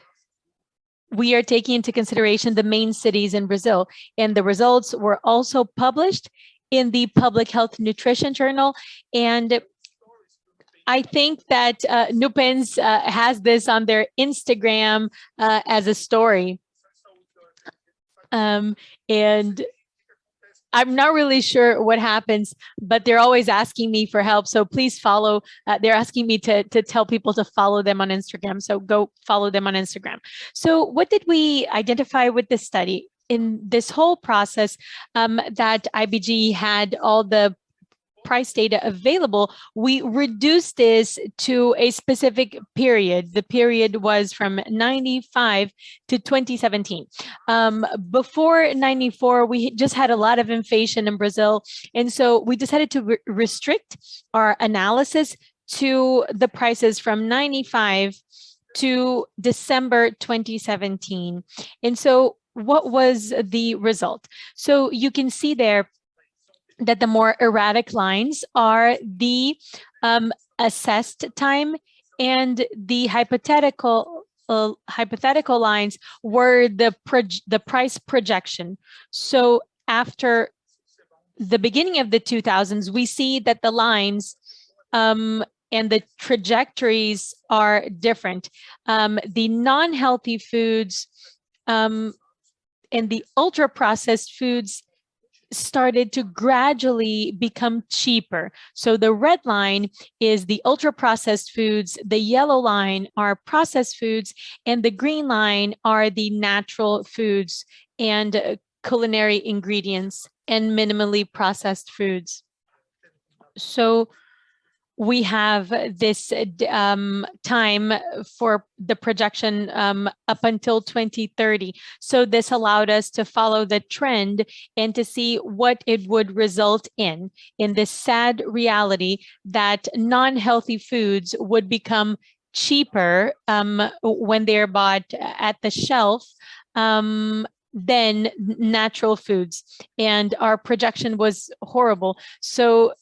we are taking into consideration the main cities in Brazil. And the results were also published in the Public Health Nutrition Journal. And I think that Nupens has this on their Instagram as a story. And I'm not really sure what happens, but they're always asking me for help. So please follow. They're asking me to tell people to follow them on Instagram. So go follow them on Instagram. So what did we identify with this study? In this whole process that IBG had all the price data available, we reduced this to a specific period. The period was from 95 to 2017. Before 94, we just had a lot of inflation in Brazil. And so we decided to restrict our analysis to the prices from 95 to December 2017. And so what was the result? So you can see there that the more erratic lines are the assessed time, and the hypothetical lines were the price projection. So after the beginning of the 2000s, we see that the lines and the trajectories are different. The non-healthy foods and the ultra-processed foods started to gradually become cheaper. So the red line is the ultra-processed foods, the yellow line are processed foods, and the green line are the natural foods and culinary ingredients and minimally processed foods. So we have this time for the projection up until 2030. So this allowed us to follow the trend and to see what it would result in this sad reality that non-healthy foods would become cheaper when they're bought at the shelf than natural foods. And our projection was horrible. So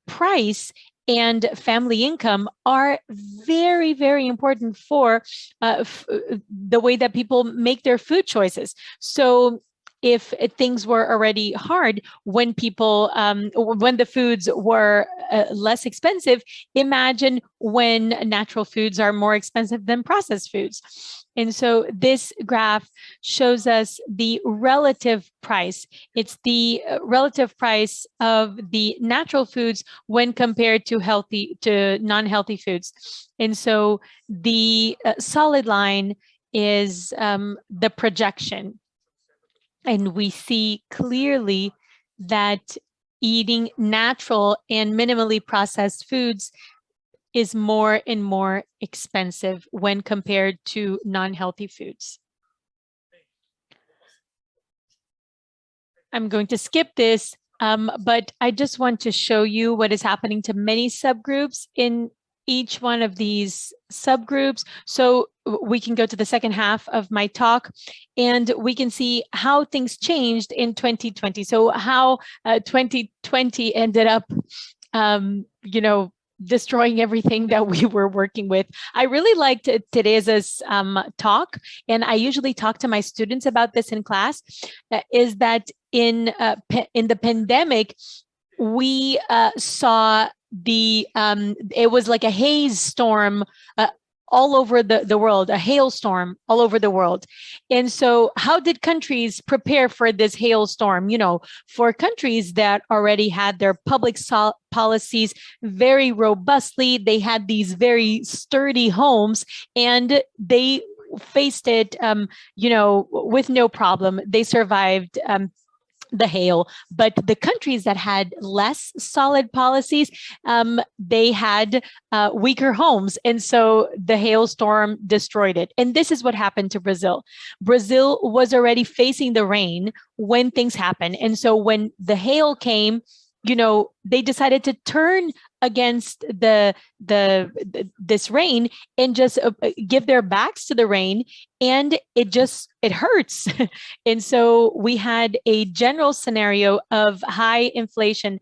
price and family income are very, very important for the way that people make their food choices. So if things were already hard when people, when the foods were less expensive, imagine when natural foods are more expensive than processed foods. And so this graph shows us the relative price. It's the relative price of the natural foods when compared to non-healthy foods. And so the solid line is the projection. And we see clearly that eating natural and minimally processed foods is more and more expensive when compared to non-healthy foods. I'm going to skip this, but I just want to show you what is happening to many subgroups in each one of these subgroups. So we can go to the second half of my talk and we can see how things changed in 2020. So how 2020 ended up, destroying everything that we were working with. I really liked Tereza's talk, and I usually talk to my students about this in class, is that in the pandemic, we saw it was like a haze storm all over the world, a hailstorm all over the world. And so how did countries prepare for this hailstorm? For countries that already had their public policies very robustly, they had these very sturdy homes, and they faced it, with no problem. They survived the hail, but the countries that had less solid policies, they had weaker homes. And so the hailstorm destroyed it. And this is what happened to Brazil. Brazil was already facing the rain when things happened. And so when the hail came, they decided to turn against this rain and just give their backs to the rain, and it hurts. And so we had a general scenario of high inflation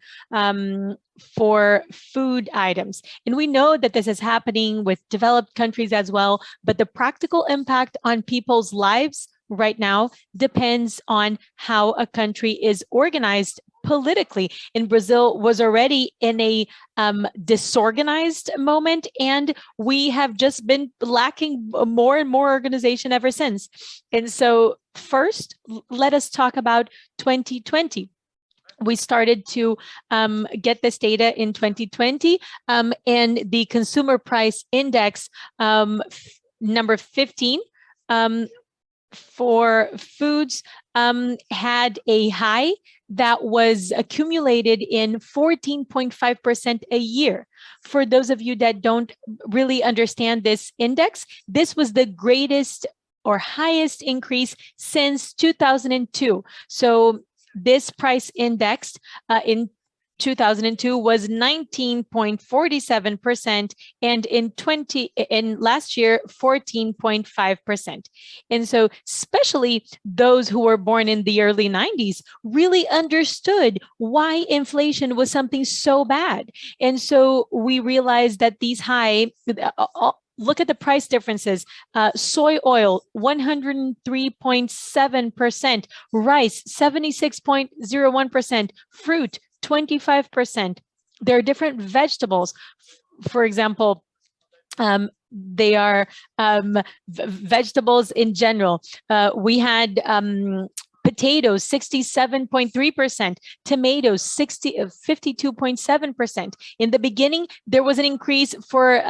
for food items, and we know that this is happening with developed countries as well, but the practical impact on people's lives right now depends on how a country is organized politically. And Brazil was already in a disorganized moment, and we have just been lacking more and more organization ever since. And so first, let us talk about 2020. We started to get this data in 2020, and the consumer price index, number 15, for foods, had a high that was accumulated in 14.5% a year. For those of you that don't really understand this index, this was the greatest or highest increase since 2002. So this price index in 2002 was 19.47%, and in last year 14.5%. And so especially those who were born in the early 90s really understood why inflation was something so bad. And so we realized that these high look at the price differences. Soy oil, 103.7%, rice, 76.01%, fruit, 25%. There are different vegetables. For example, they are vegetables in general. We had potatoes, 67.3%, tomatoes, 52.7%. In the beginning, there was an increase for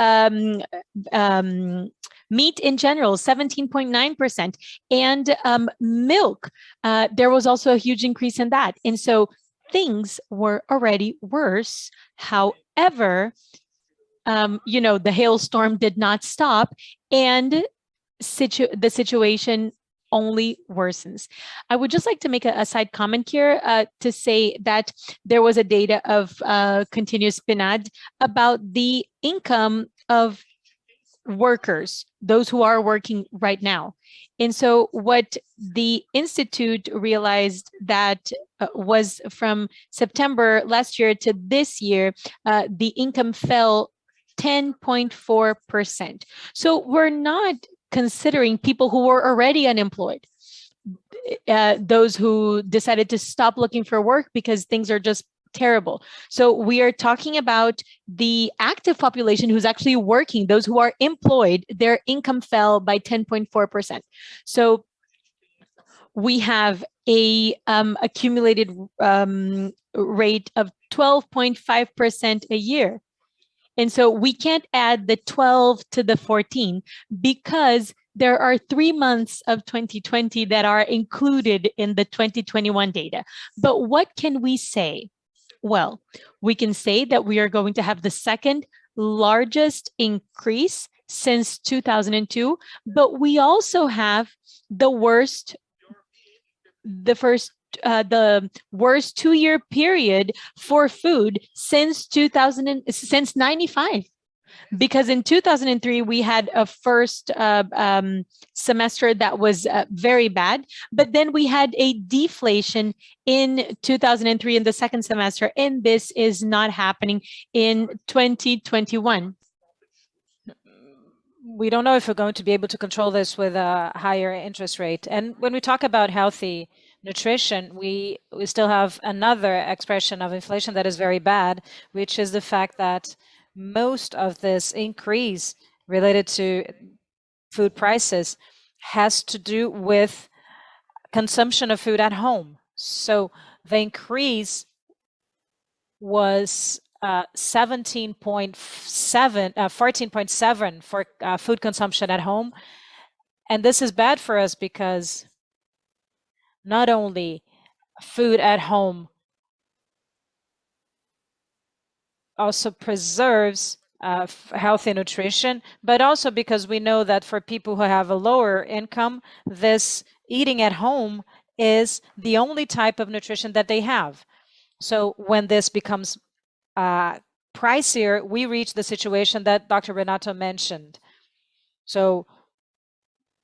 meat in general, 17.9%, and milk. There was also a huge increase in that. And so things were already worse. However, the hailstorm did not stop, and the situation only worsens. I would just like to make a side comment here to say that there was a data of continuous PNAD about the income of workers, those who are working right now. And so what the Institute realized that was from September last year to this year, the income fell 10.4%. So we're not considering people who were already unemployed, those who decided to stop looking for work because things are just terrible. So we are talking about the active population who's actually working, those who are employed, their income fell by 10.4%. So we have a accumulated rate of 12.5% a year. And so we can't add the 12 to the 14 because there are 3 months of 2020 that are included in the 2021 data. But what can we say? Well, we can say that we are going to have the second largest increase since 2002, but we also have the worst 2-year period for food since 95. Because in 2003, we had a first semester that was very bad, but then we had a deflation in 2003 in the second semester, and this is not happening in 2021. We don't know if we're going to be able to control this with a higher interest rate. And when we talk about healthy nutrition, we still have another expression of inflation that is very bad, which is the fact that most of this increase related to food prices has to do with consumption of food at home. So the increase was 14.7 for food consumption at home, And this is bad for us because not only food at home also preserves healthy nutrition, but also because we know that for people who have a lower income, this eating at home is the only type of nutrition that they have. So when this becomes pricier, we reach the situation that Dr. Renato mentioned. So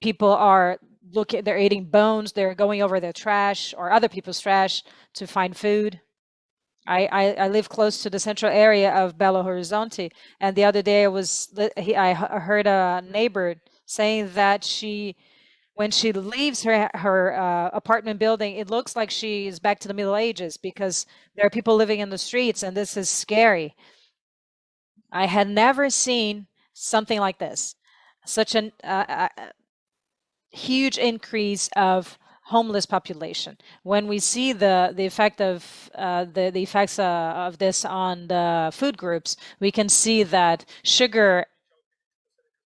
people are they're eating bones, they're going over their trash or other people's trash to find food. I live close to the central area of Belo Horizonte, and the other day I heard a neighbor saying that when she leaves her apartment building, it looks like she is back to the Middle Ages because there are people living in the streets, and this is scary. I had never seen something like this, such a huge increase of homeless population. When we see the effect of the effects of this on the food groups, we can see that sugar,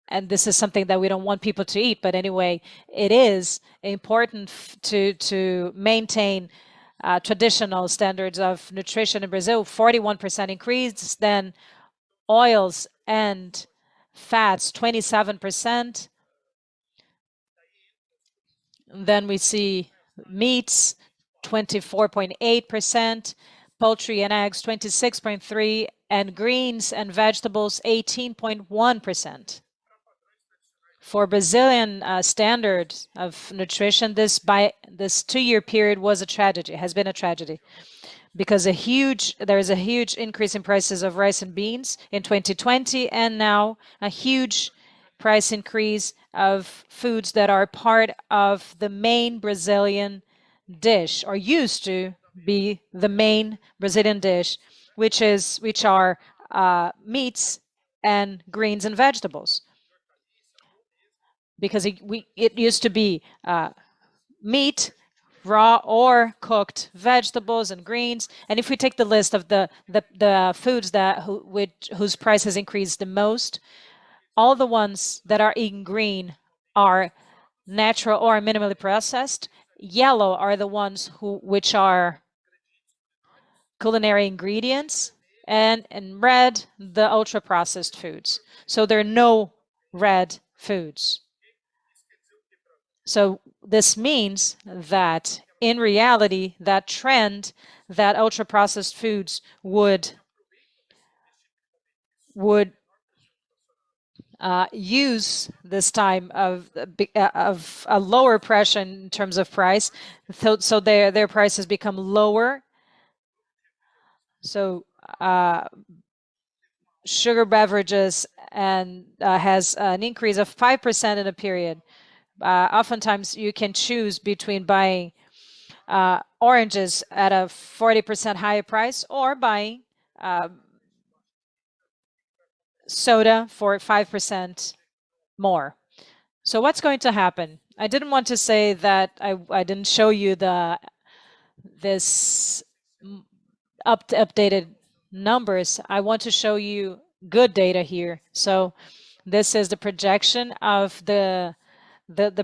and this is something that we don't want people to eat, but anyway, it is important to maintain traditional standards of nutrition in Brazil. 41% increase, then oils and fats 27%. Then we see meats 24.8%, poultry and eggs 26.3%, and greens and vegetables 18.1%. For Brazilian standards of nutrition, this 2-year period was a tragedy, has been a tragedy, because there is a huge increase in prices of rice and beans in 2020, and now a huge price increase of foods that are part of the main Brazilian dish, or used to be the main Brazilian dish, which are meats and greens and vegetables. Because it used to be meat, raw or cooked vegetables and greens. And if we take the list of the foods whose price has increased the most, all the ones that are eaten green are natural or minimally processed. Yellow are the ones which are culinary ingredients, and red, the ultra processed foods. So there are no red foods. So this means that in reality, that trend that ultra processed foods would use this time of a lower pressure in terms of price, so their prices become lower. So sugar beverages and has an increase of 5% in a period. Oftentimes, you can choose between buying oranges at a 40% higher price or buying soda for 5% more. So what's going to happen? I didn't want to say that I didn't show you this updated numbers. I want to show you good data here. So this is the projection of the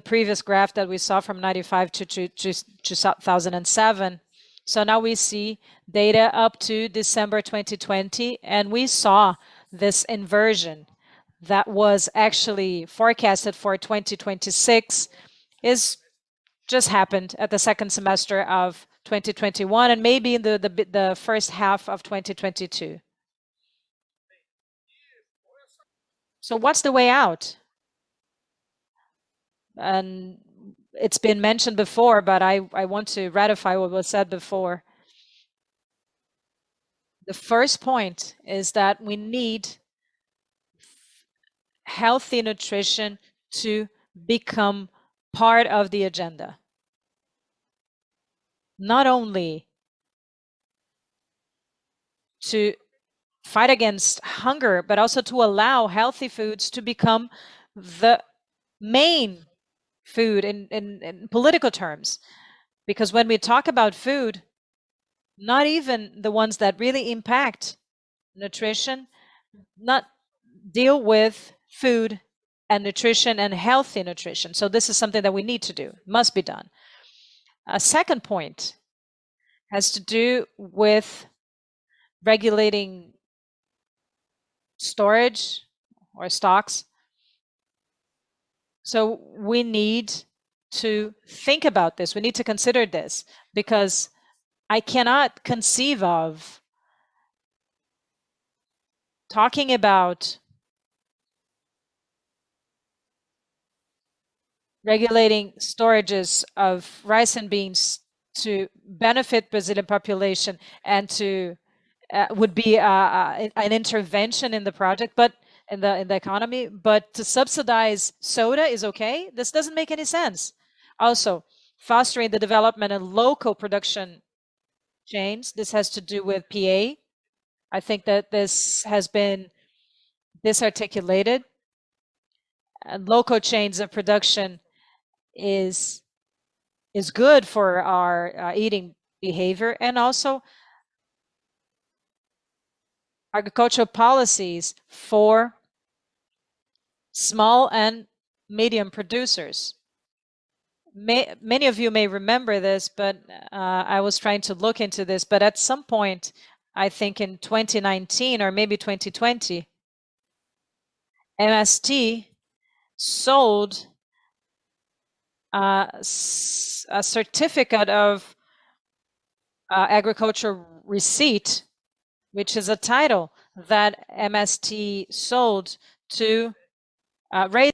previous graph that we saw from 95 to 2007. So now we see data up to December 2020, and we saw this inversion that was actually forecasted for 2026 is just happened at the second semester of 2021 and maybe in the first half of 2022. So what's the way out? And it's been mentioned before, but I want to ratify what was said before. The first point is that we need healthy nutrition to become part of the agenda. Not only to fight against hunger, but also to allow healthy foods to become the main food in political terms. Because when we talk about food, not even the ones that really impact nutrition, not deal with food and nutrition and healthy nutrition. So this is something that we need to do, must be done. A second point has to do with regulating storage or stocks. So we need to think about this. We need to consider this, because I cannot conceive of talking about regulating storages of rice and beans to benefit Brazilian population and to would be an intervention in the project, but in the economy. But to subsidize soda is okay. This doesn't make any sense. Also, fostering the development of local production chains. This has to do with PA. I think that this has been disarticulated. Local chains of production is good for our eating behavior, and also agricultural policies for small and medium producers. Many of you may remember this, but I was trying to look into this, but at some point, I think in 2019 or maybe 2020, MST sold a certificate of agricultural receipt, which is a title that MST sold to raise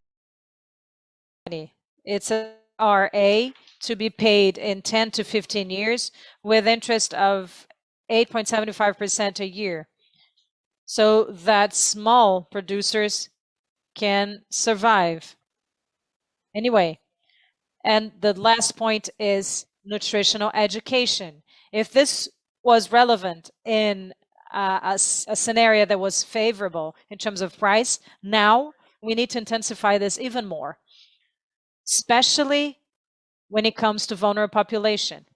money. It's a RA to be paid in 10 to 15 years with interest of 8.75% a year, so that small producers can survive. Anyway, and the last point is nutritional education. If this was relevant in a scenario that was favorable in terms of price, now we need to intensify this even more, especially when it comes to vulnerable population.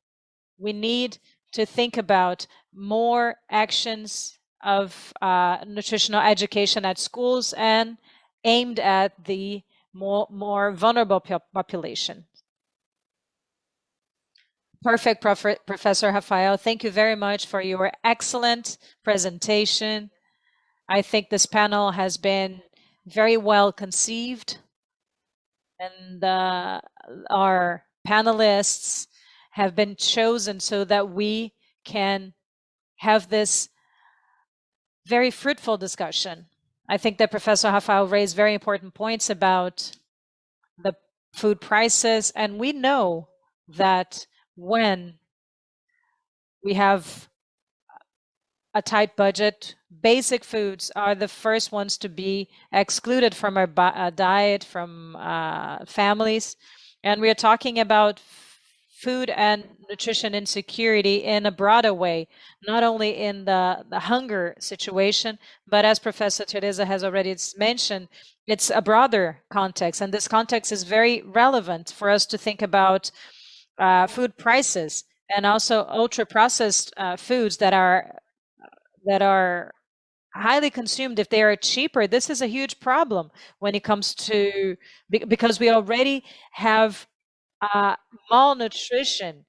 We need to think about more actions of nutritional education at schools and aimed at the more vulnerable population. Perfect, Professor Rafael. Thank you very much for your excellent presentation. I think this panel has been very well conceived, and our panelists have been chosen so that we can have this very fruitful discussion. I think that Professor Rafael raised very important points about the food prices, and we know that when we have a tight budget, basic foods are the first ones to be excluded from our diet, from families. And we are talking about food and nutrition insecurity in a broader way, not only in the hunger situation, but as Professor Tereza has already mentioned, it's a broader context. And this context is very relevant for us to think about food prices, and also ultra-processed foods that are highly consumed. If they are cheaper, this is a huge problem when it comes to, because we already have malnutrition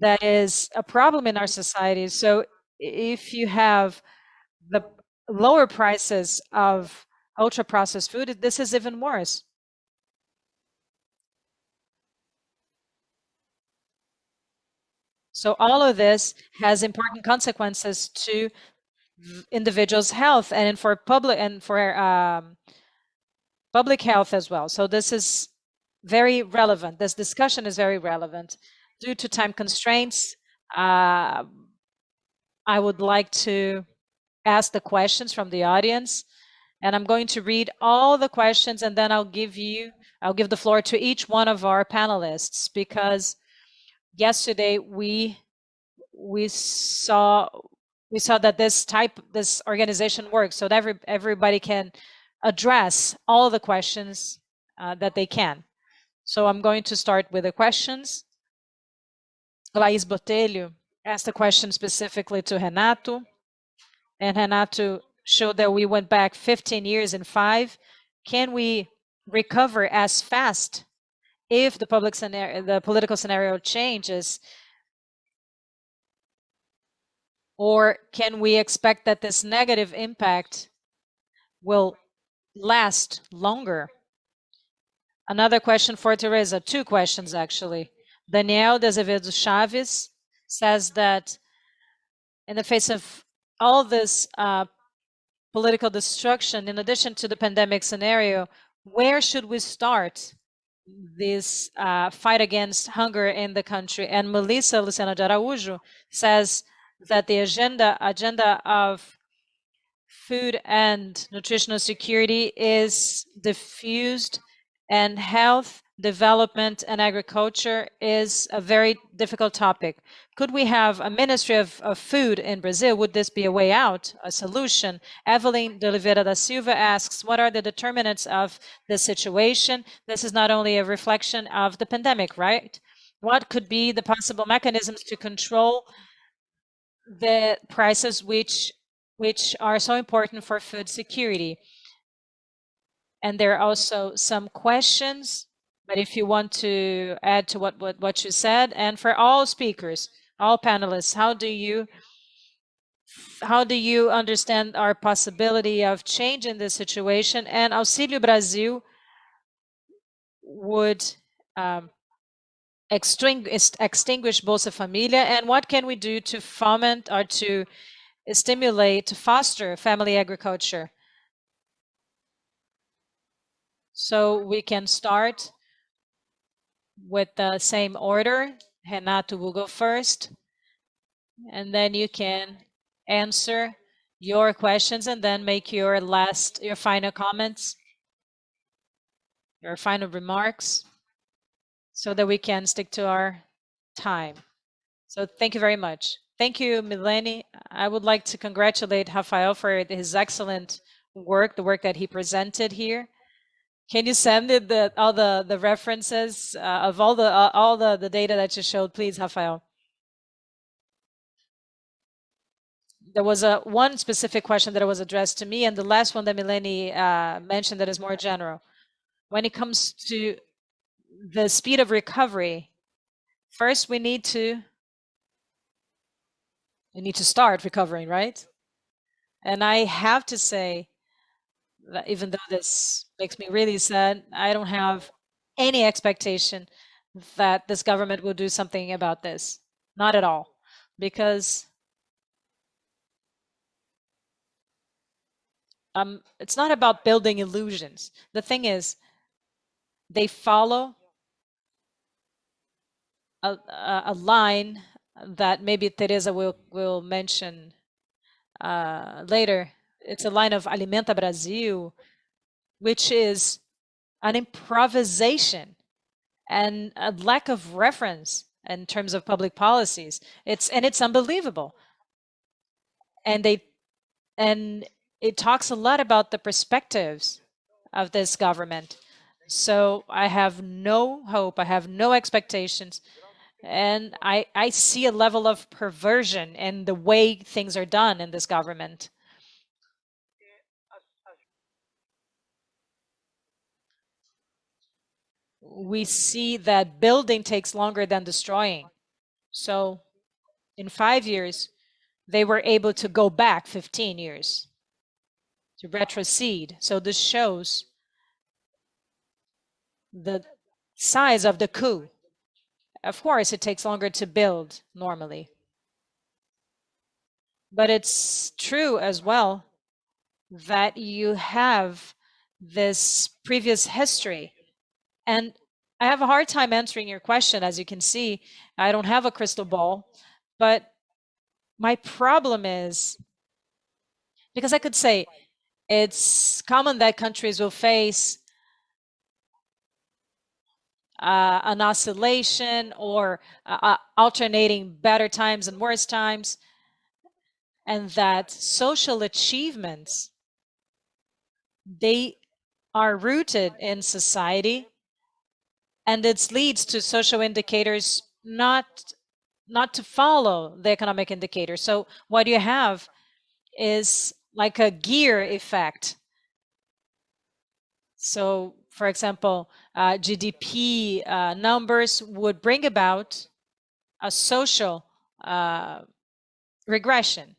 that is a problem in our society. So if you have the lower prices of ultra-processed food, this is even worse. So all of this has important consequences to individuals' health and for public health as well. So this is very relevant. This discussion is very relevant. Due to time constraints, I would like to ask the questions from the audience, and I'm going to read all the questions, and then I'll give the floor to each one of our panelists, because yesterday we saw that this organization works, so that everybody can address all the questions that they can. So I'm going to start with the questions. Laís Botelho asked a question specifically to Renato, and Renato showed that we went back 15 years in 5. Can we recover as fast if the political scenario changes? Or can we expect that this negative impact will last longer? Another question for Teresa, two questions actually. Daniel de Azevedo Chaves says that in the face of all this political destruction, in addition to the pandemic scenario, where should we start this fight against hunger in the country? And Melissa Luciana de Araújo says that the agenda of food and nutritional security is diffused, and health, development, and agriculture is a very difficult topic. Could we have a Ministry of Food in Brazil? Would this be a way out, a solution? Evelyn de Oliveira da Silva asks, what are the determinants of the situation? This is not only a reflection of the pandemic, right? What could be the possible mechanisms to control the prices which are so important for food security? And there are also some questions, but if you want to add to what you said, and for all speakers, all panelists, how do you understand our possibility of changing this situation? And Auxílio Brasil would extinguish Bolsa Familia, and what can we do to foment or to stimulate, to foster family agriculture? So we can start with the same order. Renato will go first, and then you can answer your questions and then make your final comments, your final remarks, so that we can stick to our time. So thank you very much. Thank you, Milene. I would like to congratulate Rafael for his excellent work, the work that he presented here. Can you send it all the references of all the data that you showed, please, Rafael? There was one specific question that was addressed to me, and the last one that Milene mentioned that is more general. When it comes to the speed of recovery, first we need to start recovering, right? And I have to say that even though this makes me really sad, I don't have any expectation that this government will do something about this. Not at all. Because it's not about building illusions. The thing is, they follow a line that maybe Tereza will mention later. It's a line of Alimenta Brasil, which is an improvisation and a lack of reference in terms of public policies. It's unbelievable. And it talks a lot about the perspectives of this government. So I have no hope, I have no expectations, and I see a level of perversion in the way things are done in this government. We see that building takes longer than destroying. So in 5 years, they were able to go back 15 years, to retrocede. So this shows the size of the coup. Of course, it takes longer to build normally. But it's true as well that you have this previous history. And I have a hard time answering your question. As you can see, I don't have a crystal ball. But my problem is, because I could say it's common that countries will face an oscillation or alternating better times and worse times, and that social achievements, they are rooted in society, and it leads to social indicators not to follow the economic indicators. So what you have is like a gear effect. So for example, GDP numbers would bring about a social regression.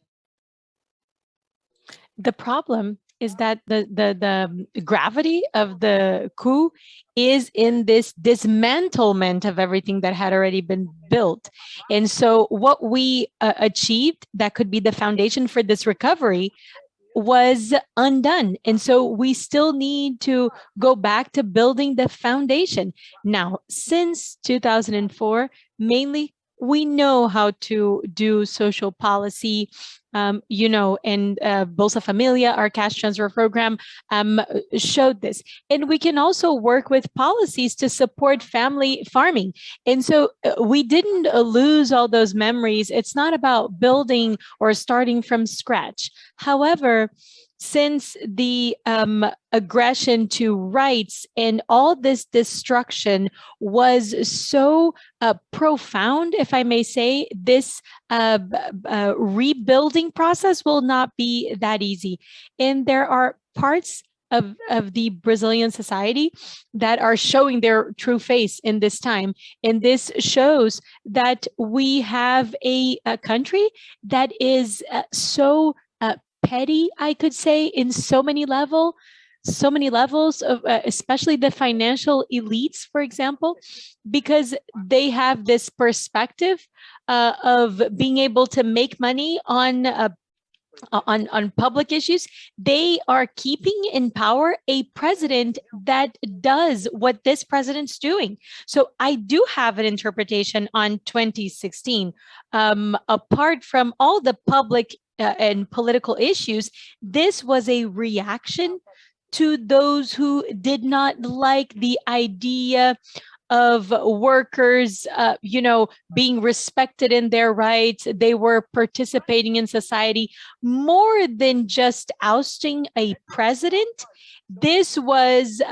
The problem is that the gravity of the coup is in this dismantlement of everything that had already been built. And so what we achieved that could be the foundation for this recovery was undone. And so we still need to go back to building the foundation. Now, since 2004, mainly we know how to do social policy, and Bolsa Familia, our cash transfer program, showed this. And we can also work with policies to support family farming. And so we didn't lose all those memories. It's not about building or starting from scratch. However, since the aggression to rights and all this destruction was so profound, if I may say, this rebuilding process will not be that easy. And there are parts of the Brazilian society that are showing their true face in this time. And this shows that we have a country that is so petty, I could say, in so many levels of especially the financial elites, for example, because they have this perspective of being able to make money on public issues. They are keeping in power a president that does what this president's doing. So I do have an interpretation on 2016. Apart from all the public and political issues, this was a reaction to those who did not like the idea of workers, being respected in their rights. They were participating in society more than just ousting a president. This was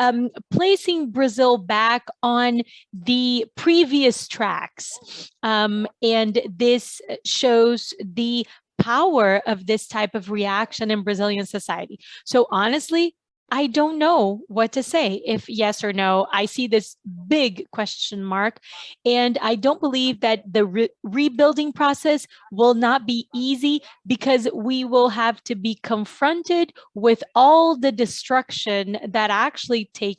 placing Brazil back on the previous tracks. And this shows the power of this type of reaction in Brazilian society. So honestly, I don't know what to say, if yes or no. I see this big question mark, and I don't believe that the rebuilding process will not be easy, because we will have to be confronted with all the destruction that actually took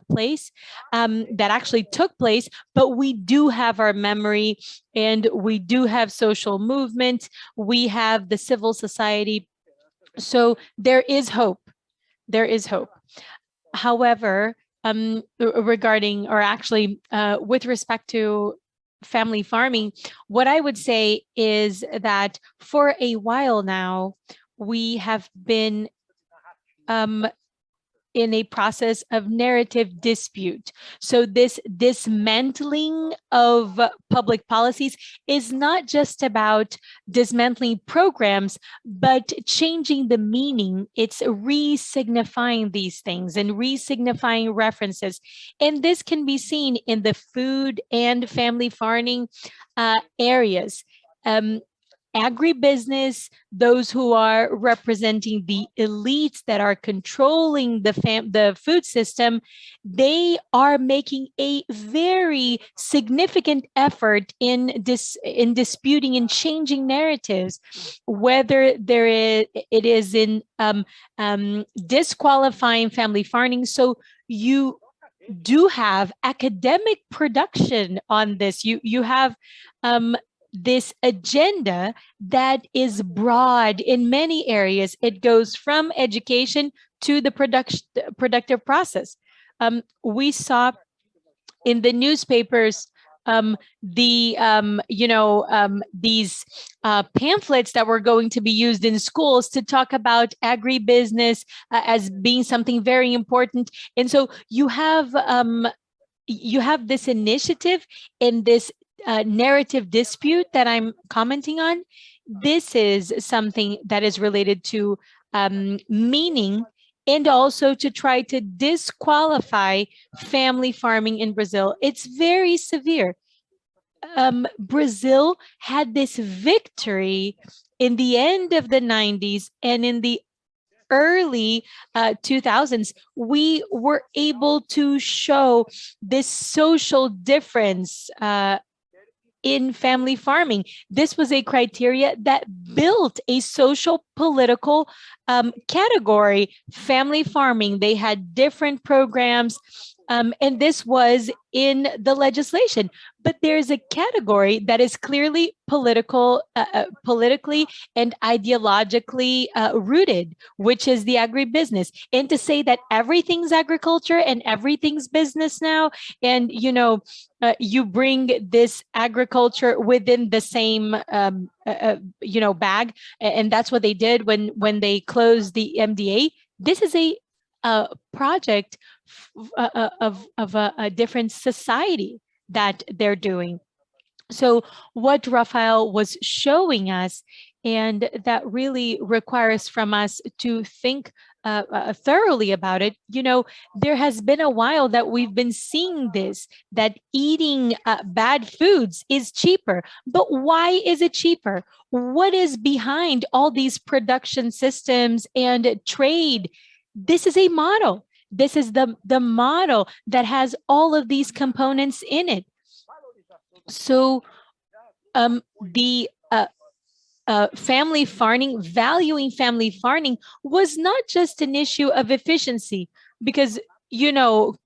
place, but we do have our memory, and we do have social movement, we have the civil society. So there is hope. There is hope. However, regarding, or actually with respect to family farming, what I would say is that for a while now, we have been in a process of narrative dispute. So this dismantling of public policies is not just about dismantling programs, but changing the meaning. It's re-signifying these things and re-signifying references. And this can be seen in the food and family farming areas. Agribusiness, those who are representing the elites that are controlling the food system, they are making a very significant effort in disputing and changing narratives, whether it is in disqualifying family farming. So you do have academic production on this. You have this agenda that is broad in many areas. It goes from education to the productive process. We saw in the newspapers these pamphlets that were going to be used in schools to talk about agribusiness as being something very important. And so you have this initiative in this narrative dispute that I'm commenting on. This is something that is related to meaning, and also to try to disqualify family farming in Brazil. It's very severe. Brazil had this victory in the end of the 90s and in the early 2000s, we were able to show this social difference in family farming. This was a criteria that built a social political category, family farming. They had different programs, and this was in the legislation. But there's a category that is clearly politically and ideologically rooted, which is the agribusiness. And to say that everything's agriculture and everything's business now, and you bring this agriculture within the same bag, and that's what they did when they closed the MDA. This is a project of a different society that they're doing. So what Rafael was showing us, and that really requires from us to think thoroughly about it, there has been a while that we've been seeing this, that eating bad foods is cheaper. But why is it cheaper? What is behind all these production systems and trade? This is a model. This is the model that has all of these components in it. So the family farming, valuing family farming, was not just an issue of efficiency, because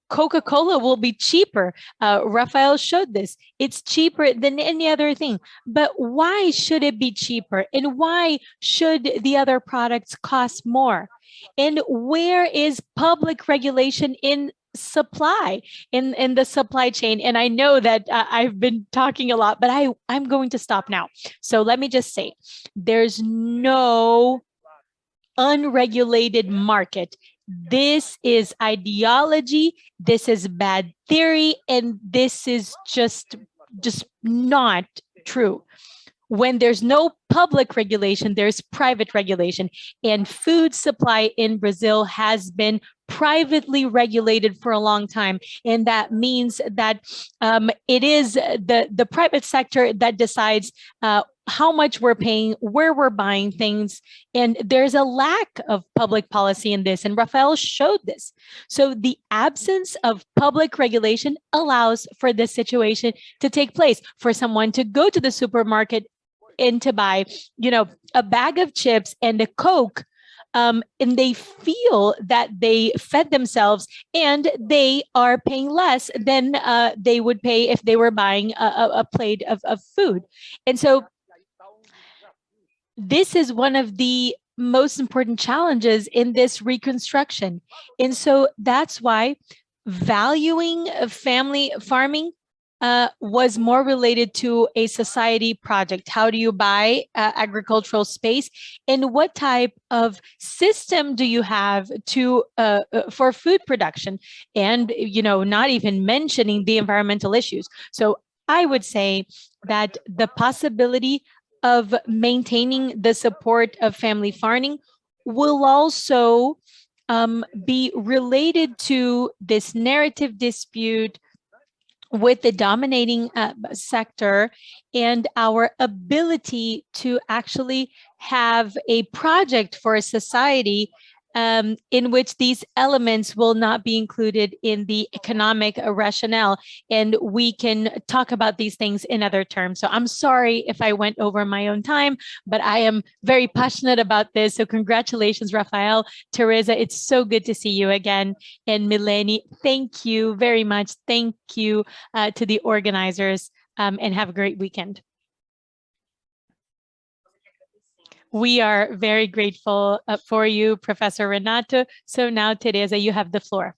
Coca-Cola will be cheaper. Rafael showed this. It's cheaper than any other thing. But why should it be cheaper? And why should the other products cost more? And where is public regulation in supply, in the supply chain? And I know that I've been talking a lot, but I'm going to stop now. So let me just say, there's no unregulated market. This is ideology, this is bad theory, and this is just not true. When there's no public regulation, there's private regulation. And food supply in Brazil has been privately regulated for a long time. And that means that it is the private sector that decides how much we're paying, where we're buying things. And there's a lack of public policy in this. And Rafael showed this. So the absence of public regulation allows for this situation to take place, for someone to go to the supermarket and to buy, a bag of chips and a Coke, and they feel that they fed themselves and they are paying less than they would pay if they were buying a plate of food. And so this is one of the most important challenges in this reconstruction. And so that's why valuing family farming was more related to a society project. How do you buy agricultural space, and what type of system do you have to for food production, and not even mentioning the environmental issues. So I would say that the possibility of maintaining the support of family farming will also be related to this narrative dispute with the dominating sector, and our ability to actually have a project for a society in which these elements will not be included in the economic rationale. And we can talk about these things in other terms. So I'm sorry if I went over my own time, but I am very passionate about this. So congratulations, Rafael. Teresa, it's so good to see you again. And Milene, thank you very much. Thank you to the organizers, and have a great weekend. We are very grateful for you, Professor Renato. So now, Tereza, you have the floor.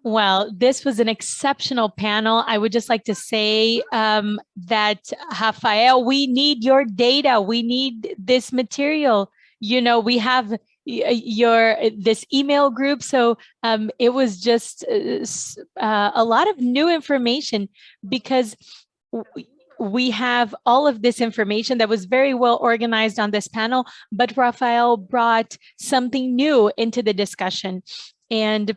Well, this was an exceptional panel. I would just like to say that, Rafael, we need your data. We need this material. We have this email group. So it was just a lot of new information, because we have all of this information that was very well organized on this panel, but Rafael brought something new into the discussion. And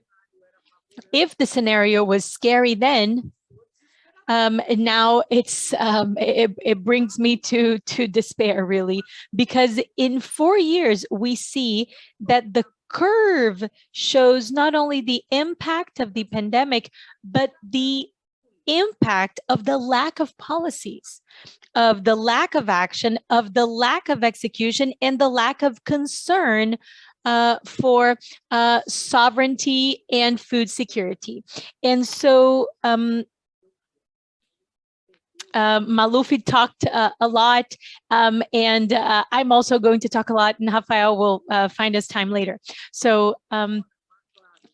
if the scenario was scary then, And now it brings me to despair, really, because in 4 years we see that the curve shows not only the impact of the pandemic, but the impact of the lack of policies, of the lack of action, of the lack of execution, and the lack of concern for sovereignty and food security. And so Maluf talked a lot, and I'm also going to talk a lot, and Rafael will find us time later. So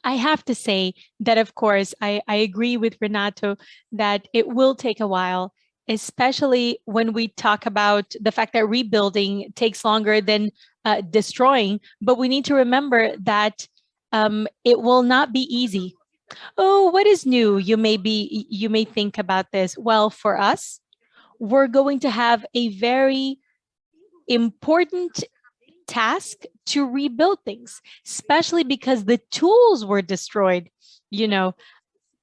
I have to say that, of course, I agree with Renato that it will take a while, especially when we talk about the fact that rebuilding takes longer than destroying. But we need to remember that it will not be easy. Oh, what is new? You may think about this. Well, for us, we're going to have a very important task to rebuild things, especially because the tools were destroyed. You know,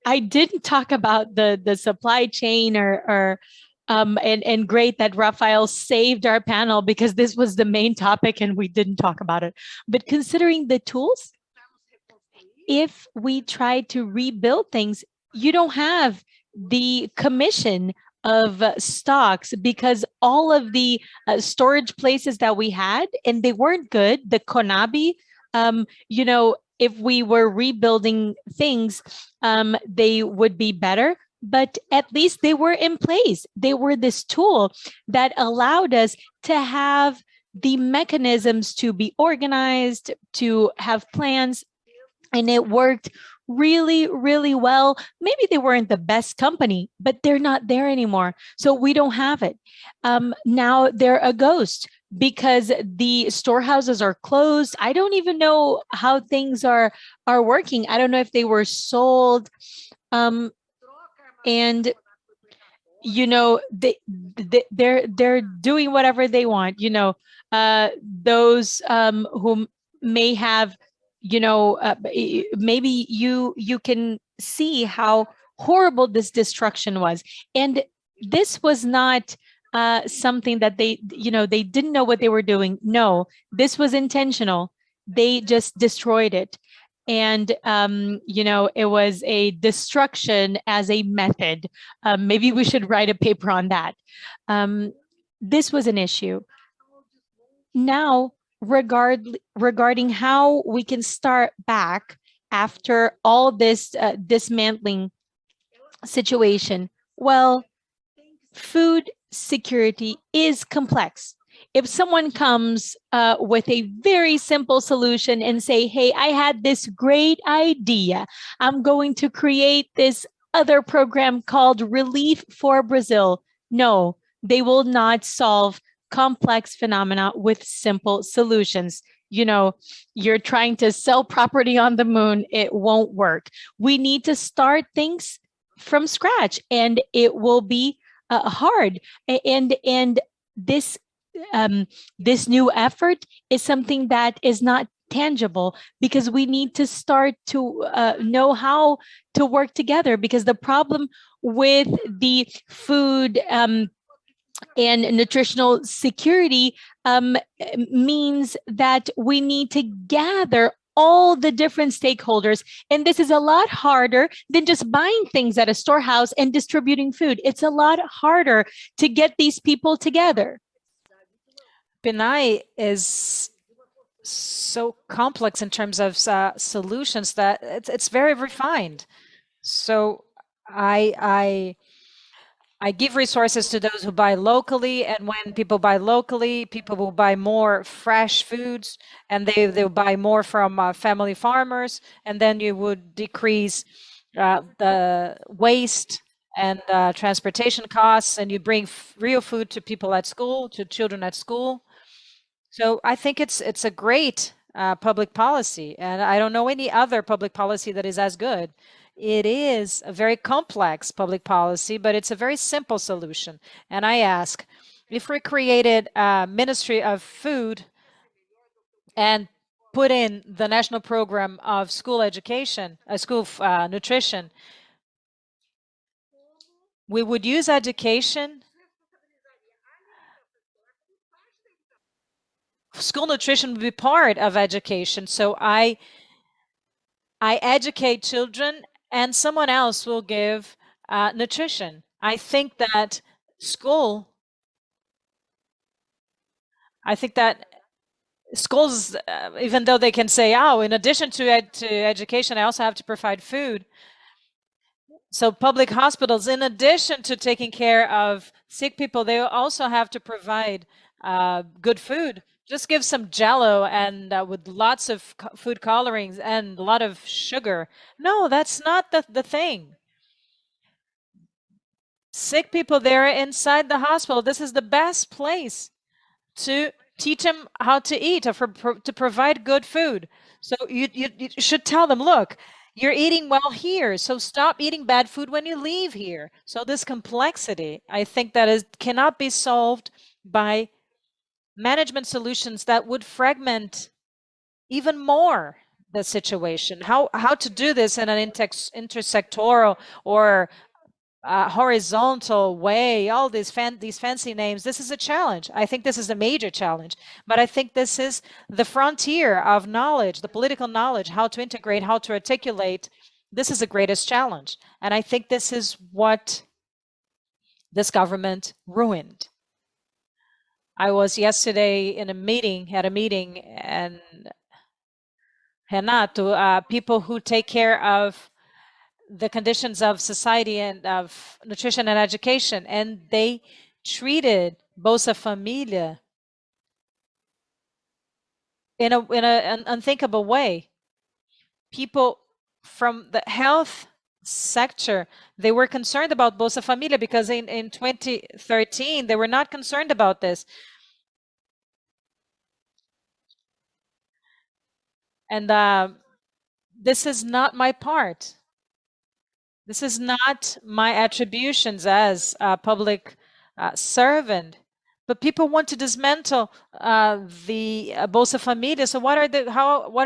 I didn't talk about the supply chain or and great that Rafael saved our panel because this was the main topic and we didn't talk about it. But considering the tools, if we try to rebuild things, you don't have the commission of stocks because all of the storage places that we had, and they weren't good, the Conabi, if we were rebuilding things, they would be better. But at least they were in place. They were this tool that allowed us to have the mechanisms to be organized, to have plans, and it worked really, really well. Maybe they weren't the best company, but they're not there anymore. So we don't have it. Now they're a ghost because the storehouses are closed. I don't even know how things are working. I don't know if they were sold. And they're doing whatever they want. Those who may have, maybe you can see how horrible this destruction was, and this was not something that they didn't know what they were doing. No, this was intentional. They just destroyed it. And it was a destruction as a method. Maybe we should write a paper on that. This was an issue. Now, regarding how we can start back after all this dismantling situation, well, food security is complex. If someone comes with a very simple solution and say, hey, I had this great idea, I'm going to create this other program called Relief for Brazil. No, they will not solve complex phenomena with simple solutions. You're trying to sell property on the moon, it won't work. We need to start things from scratch, and it will be hard. And this this new effort is something that is not tangible because we need to start to know how to work together, because the problem with the food and nutritional security means that we need to gather all the different stakeholders. And this is a lot harder than just buying things at a storehouse and distributing food. It's a lot harder to get these people together. PNAE is so complex in terms of solutions that it's very refined. So I give resources to those who buy locally, and when people buy locally, people will buy more fresh foods, and they'll buy more from family farmers, and then you would decrease the waste and transportation costs, and you bring real food to people at school, to children at school. So I think it's a great public policy, and I don't know any other public policy that is as good. It is a very complex public policy, but it's a very simple solution. And I ask, if we created a Ministry of Food and put in the national program of school education, school nutrition, we would use education. School nutrition would be part of education. So I educate children and someone else will give nutrition. I think that school, I think that schools, even though they can say, oh, in addition to education, I also have to provide food. So public hospitals, in addition to taking care of sick people, they also have to provide good food. Just give some jello and with lots of food colorings and a lot of sugar. No, that's not the thing. Sick people, they're inside the hospital. This is the best place to teach them how to eat or to provide good food. So you should tell them, look, you're eating well here, so stop eating bad food when you leave here. So this complexity, I think that cannot be solved by management solutions that would fragment even more the situation. How to do this in an intersectoral or horizontal way, all these fancy names. This is a challenge. I think this is a major challenge, but I think this is the frontier of knowledge, the political knowledge, how to integrate, how to articulate. This is the greatest challenge. And I think this is what this government ruined. I was yesterday in a meeting, and Renato, people who take care of the conditions of society and of nutrition and education, and they treated Bolsa Familia in an unthinkable way. People from the health sector, they were concerned about Bolsa Familia because in 2013 they were not concerned about this. And this is not my part. This is not my attributions as a public servant. But people want to dismantle the Bolsa Familia. So what are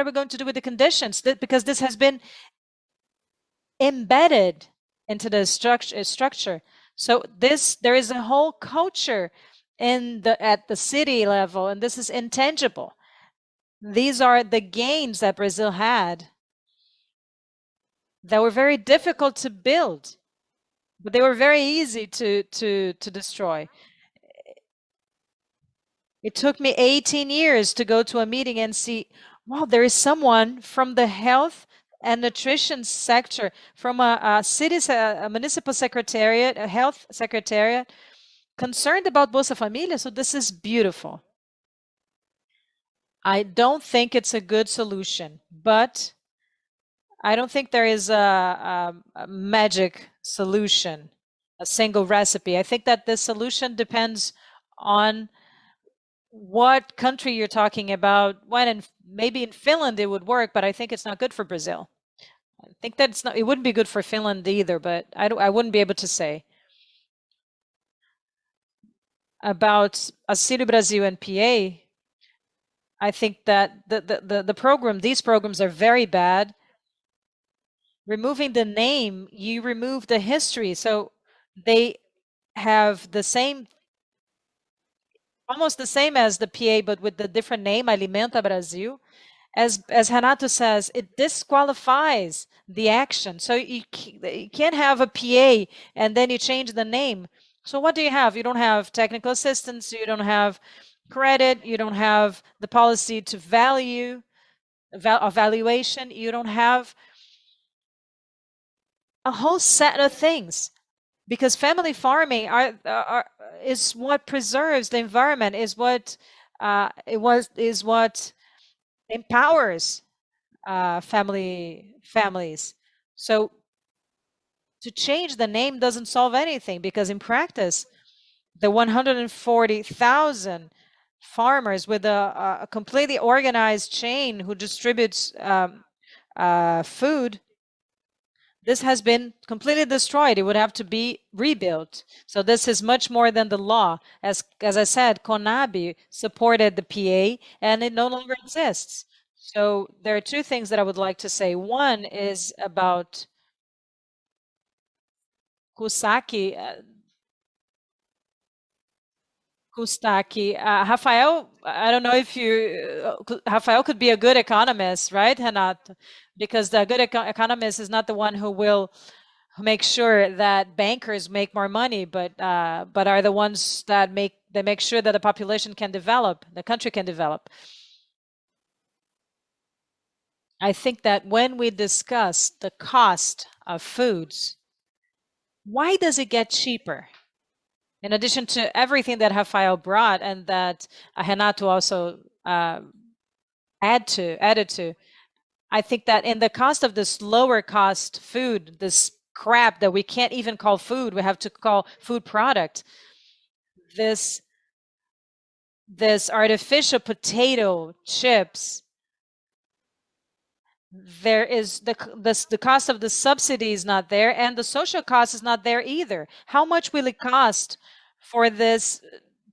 we going to do with the conditions? Because this has been embedded into the structure. So there is a whole culture at the city level, and this is intangible. These are the gains that Brazil had that were very difficult to build, but they were very easy to destroy. It took me 18 years to go to a meeting and see, wow, there is someone from the health and nutrition sector, from a municipal secretariat, a health secretariat, concerned about Bolsa Familia. So this is beautiful. I don't think it's a good solution, but I don't think there is a magic solution, a single recipe. I think that the solution depends on what country you're talking about. Maybe in Finland it would work, but I think it's not good for Brazil. I think that it wouldn't be good for Finland either, but I wouldn't be able to say. About Auxílio Brasil and PA, I think that these programs are very bad. Removing the name, you remove the history. So they have almost the same as the PA, but with the different name, Alimenta Brasil. As Renato says, it disqualifies the action. So you can't have a PA and then you change the name. So what do you have? You don't have technical assistance, you don't have credit, you don't have the policy to evaluation, you don't have a whole set of things, because family farming is what preserves the environment, is what empowers families. So to change the name doesn't solve anything, because in practice, the 140,000 farmers with a completely organized chain who distributes food, this has been completely destroyed. It would have to be rebuilt. So this is much more than the law. As I said, CONAB supported the PA and it no longer exists. So there are two things that I would like to say. One is about Kusaki, Kustaki. Rafael, I don't know if Rafael could be a good economist, right, Renato? Because the good economist is not the one who will make sure that bankers make more money, but are the ones that make sure that the population can develop, the country can develop. I think that when we discuss the cost of foods, why does it get cheaper? In addition to everything that Rafael brought and that Renato also added to, I think that in the cost of this lower cost food, this crap that we can't even call food, we have to call food product, this artificial potato chips, there is the cost of the subsidy is not there, and the social cost is not there either. How much will it cost for this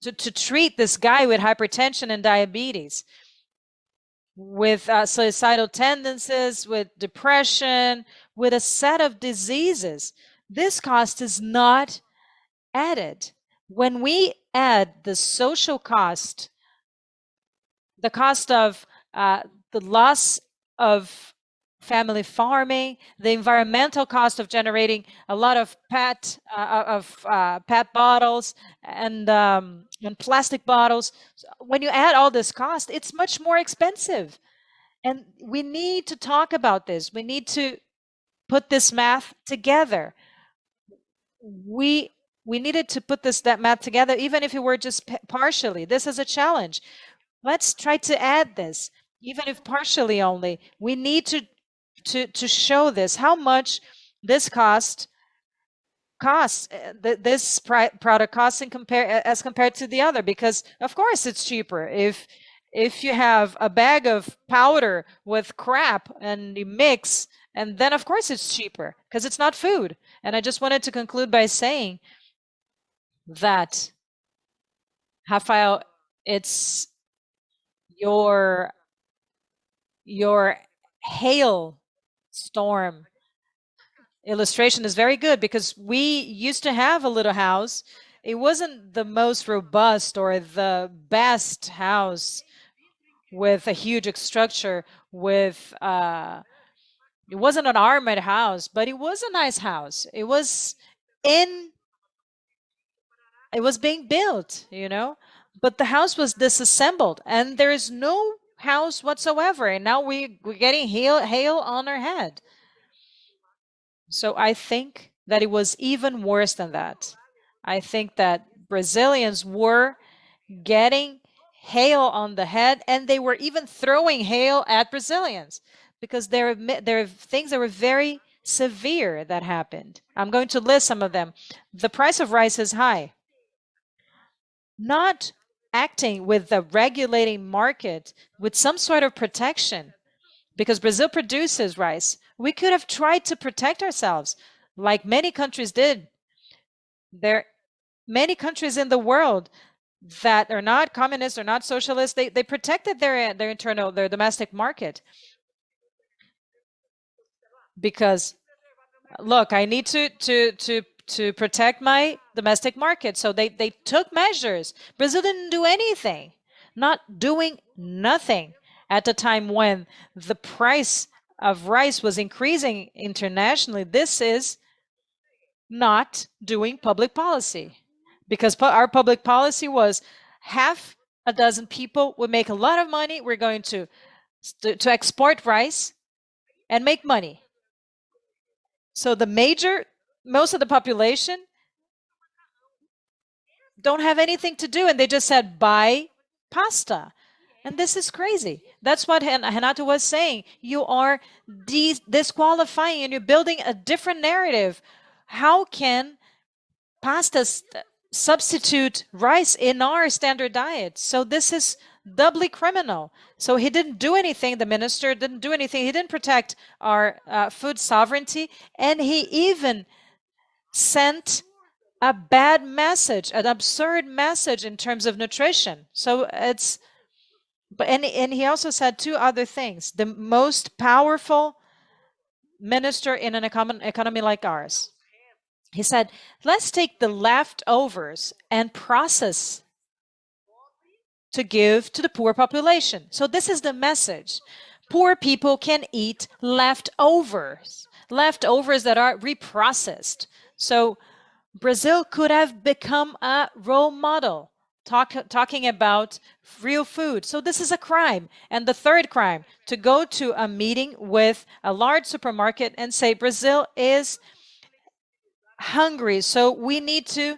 to treat this guy with hypertension and diabetes, with suicidal tendencies, with depression, with a set of diseases? This cost is not added. When we add the social cost, the cost of the loss of family farming, the environmental cost of generating a lot of PET bottles and plastic bottles. So when you add all this cost, it's much more expensive. And we need to talk about this. We need to put this math together. We needed to put that math together, even if it were just partially. This is a challenge. Let's try to add this, even if partially only. We need to show this, how much this costs this product costs as compared to the other, because of course it's cheaper. If you have a bag of powder with crap and you mix, and then of course it's cheaper because it's not food. And I just wanted to conclude by saying that, Rafael, it's your hail storm illustration is very good, because we used to have a little house. It wasn't the most robust or the best house with a huge structure, with it wasn't an armored house, but it was a nice house. It was being built, but the house was disassembled and there is no house whatsoever, and now we're getting hail on our head. So I think that it was even worse than that. I think that Brazilians were getting hail on the head, and they were even throwing hail at Brazilians, because there are things that were very severe that happened. I'm going to list some of them. The price of rice is high. Not acting with the regulating market with some sort of protection, because Brazil produces rice. We could have tried to protect ourselves like many countries did. There are many countries in the world that are not communist or not socialist. They protected their domestic market, because look, I need to protect my domestic market. So they took measures. Brazil didn't do anything, not doing nothing at the time when the price of rice was increasing internationally. This is not doing public policy, because our public policy was half a dozen people would make a lot of money. We're going to export rice and make money. So most of the population don't have anything to do, and they just said buy pasta. And this is crazy. That's what Renato was saying. You are disqualifying, and you're building a different narrative. How can pasta substitute rice in our standard diet? So this is doubly criminal. So he didn't do anything. The minister didn't do anything. He didn't protect our food sovereignty, and he even sent a bad message, an absurd message in terms of nutrition. So it's, and he also said two other things. The most powerful minister in an economy like ours. He said, let's take the leftovers and process to give to the poor population. So this is the message. Poor people can eat leftovers that are reprocessed. So Brazil could have become a role model talking about real food. So this is a crime. And the third crime, to go to a meeting with a large supermarket and say Brazil is hungry, so we need to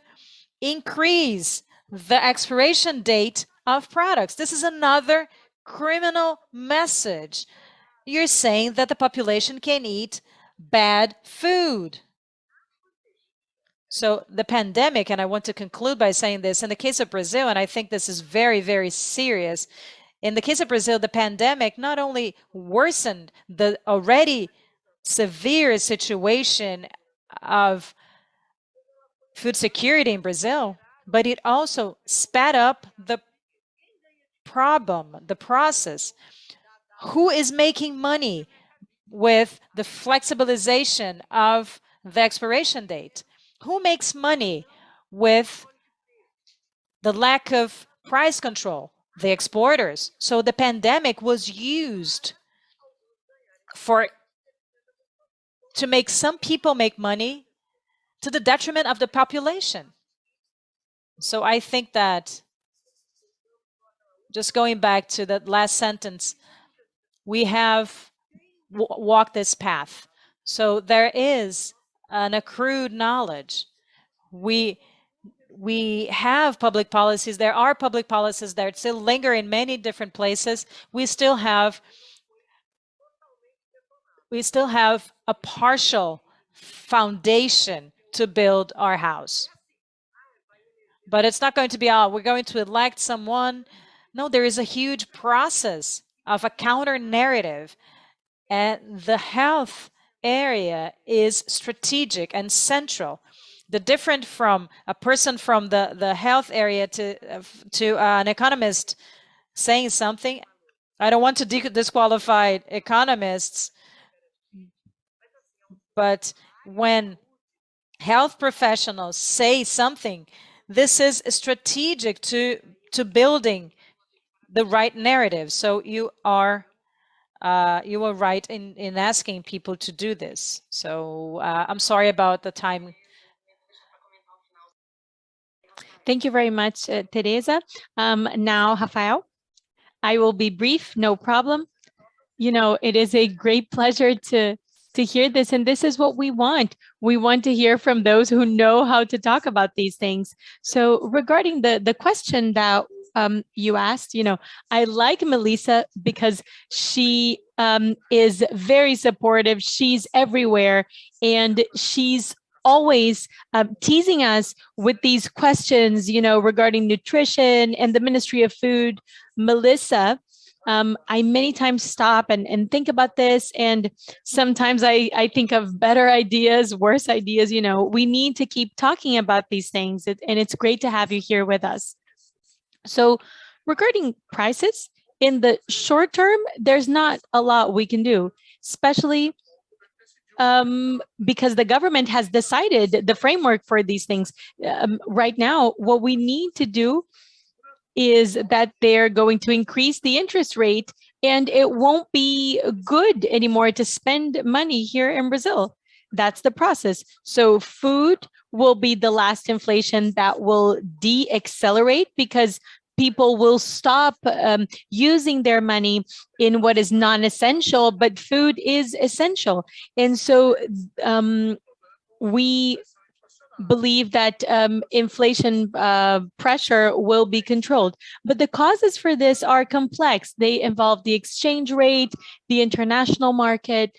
increase the expiration date of products. This is another criminal message. You're saying that the population can eat bad food. So the pandemic, and I want to conclude by saying this, in the case of Brazil, and I think this is very, very serious, in the case of Brazil, the pandemic not only worsened the already severe situation of food security in Brazil, but it also sped up the problem, the process. Who is making money with the flexibilization of the expiration date? Who makes money with the lack of price control? The exporters. So the pandemic was used to make some people make money to the detriment of the population. So I think that, just going back to that last sentence, we have walked this path. So there is an accrued knowledge. We have public policies. There are public policies that still linger in many different places. We still have a partial foundation to build our house. But it's not going to be, we're going to elect someone. No, there is a huge process of a counter narrative. And the health area is strategic and central. The different from a person from the health area to an economist saying something. I don't want to disqualify economists, but when health professionals say something, this is strategic to building the right narrative. So you are right in asking people to do this. So I'm sorry about the time. Thank you very much, Teresa. Now, Rafael, I will be brief, no problem. You know, it is a great pleasure to hear this, and this is what we want. We want to hear from those who know how to talk about these things. So regarding the question that you asked, you know, I like Melissa because she is very supportive. She's everywhere, and she's always teasing us with these questions, you know, regarding nutrition and the Ministry of Food. Melissa, I many times stop and think about this. And sometimes I think of better ideas, worse ideas. You know, we need to keep talking about these things. And it's great to have you here with us. So regarding prices, in the short term, there's not a lot we can do, especially because the government has decided the framework for these things. Right now, what we need to do is that they're going to increase the interest rate, and it won't be good anymore to spend money here in Brazil. That's the process. So food will be the last inflation that will de-accelerate, because people will stop using their money in what is non-essential, but food is essential. And so we believe that inflation pressure will be controlled. But the causes for this are complex. They involve the exchange rate, the international market,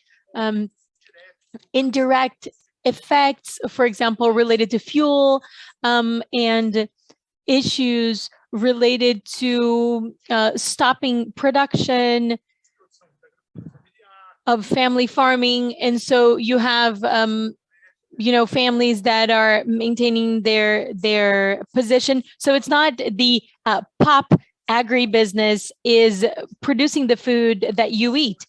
indirect effects, for example, related to fuel, and issues related to stopping production of family farming. And so you have you know, families that are maintaining their position. So it's not the pop agribusiness is producing the food that you eat.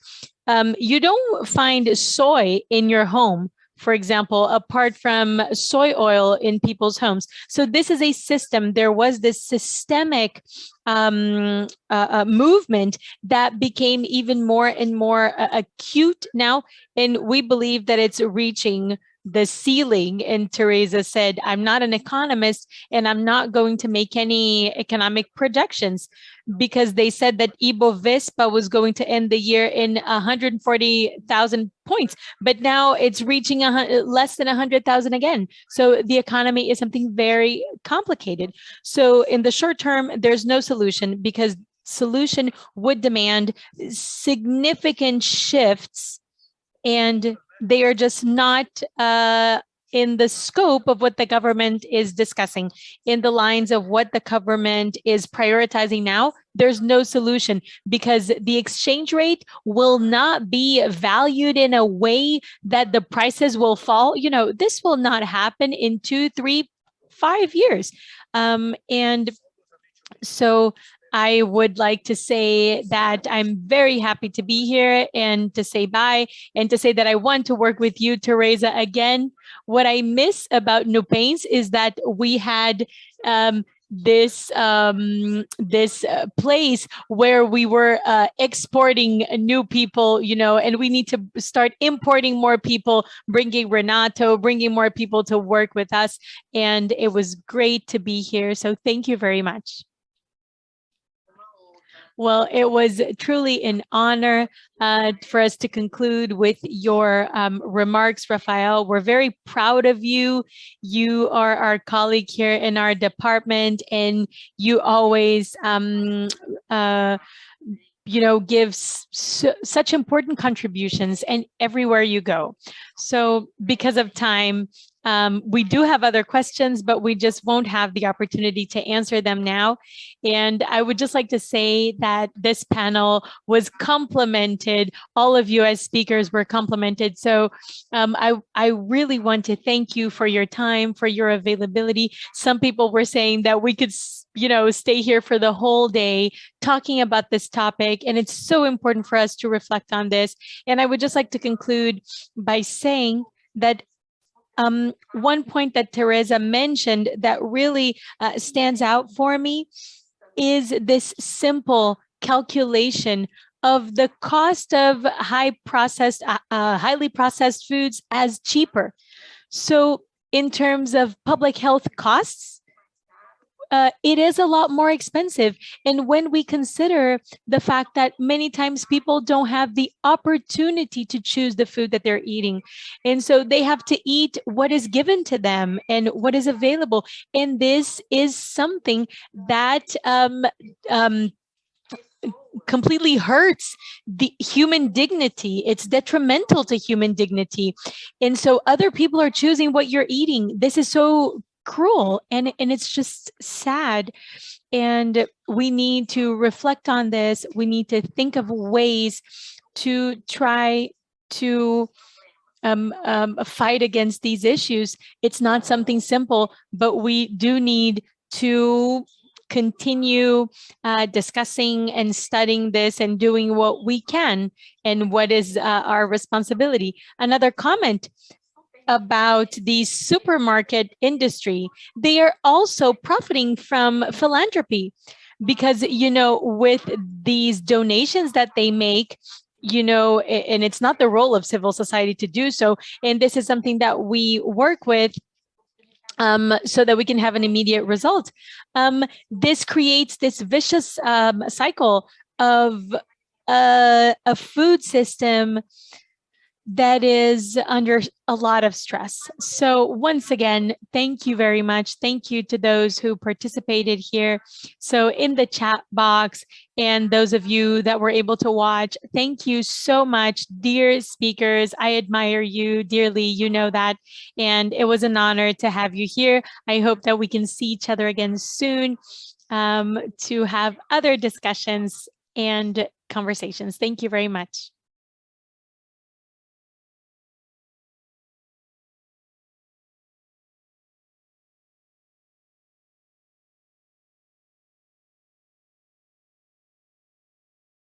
You don't find soy in your home for example, apart from soy oil in people's homes. So this is a system. There was this systemic movement that became even more and more acute now. And we believe that it's reaching the ceiling. And Teresa said, I'm not an economist and I'm not going to make any economic projections, because they said that Ibovespa was going to end the year in 140,000 points, but now it's reaching less than 100,000 again. So the economy is something very complicated. So in the short term, there's no solution, because solution would demand significant shifts, and they are just not in the scope of what the government is discussing. In the lines of what the government is prioritizing now, there's no solution, because the exchange rate will not be valued in a way that the prices will fall. You know, this will not happen in 2, 3, 5 years. And so I would like to say that I'm very happy to be here and to say bye, and to say that I want to work with you, Teresa, again. What I miss about New Pains is that we had this place where we were exporting new people, you know, and we need to start importing more people, bringing Renato, bringing more people to work with us. And it was great to be here. So thank you very much. Well, it was truly an honor for us to conclude with your remarks, Rafael. We're very proud of you. You are our colleague here in our department, and you always gives such important contributions, and everywhere you go. So because of time, we do have other questions, but we just won't have the opportunity to answer them now. And I would just like to say that this panel was complimented. All of you as speakers were complimented. So I really want to thank you for your time, for your availability. Some people were saying that we could stay here for the whole day talking about this topic. And it's so important for us to reflect on this. And I would just like to conclude by saying that one point that Teresa mentioned that really stands out for me is this simple calculation of the cost of highly processed foods as cheaper. So in terms of public health costs, it is a lot more expensive. And when we consider the fact that many times people don't have the opportunity to choose the food that they're eating, and so they have to eat what is given to them and what is available. And this is something that completely hurts the human dignity. It's detrimental to human dignity. And so other people are choosing what you're eating. This is so cruel, and it's just sad. And we need to reflect on this. We need to think of ways to try to fight against these issues. It's not something simple, but we do need to continue discussing and studying this and doing what we can and what is our responsibility. Another comment about the supermarket industry, they are also profiting from philanthropy, because, with these donations that they make, and it's not the role of civil society to do so. And this is something that we work with so that we can have an immediate result. This creates this vicious cycle of a food system that is under a lot of stress. So once again, thank you very much. Thank you to those who participated here. So in the chat box, and those of you that were able to watch, thank you so much, dear speakers. I admire you dearly, you know that. And it was an honor to have you here. I hope that we can see each other again soon to have other discussions and conversations. Thank you very much.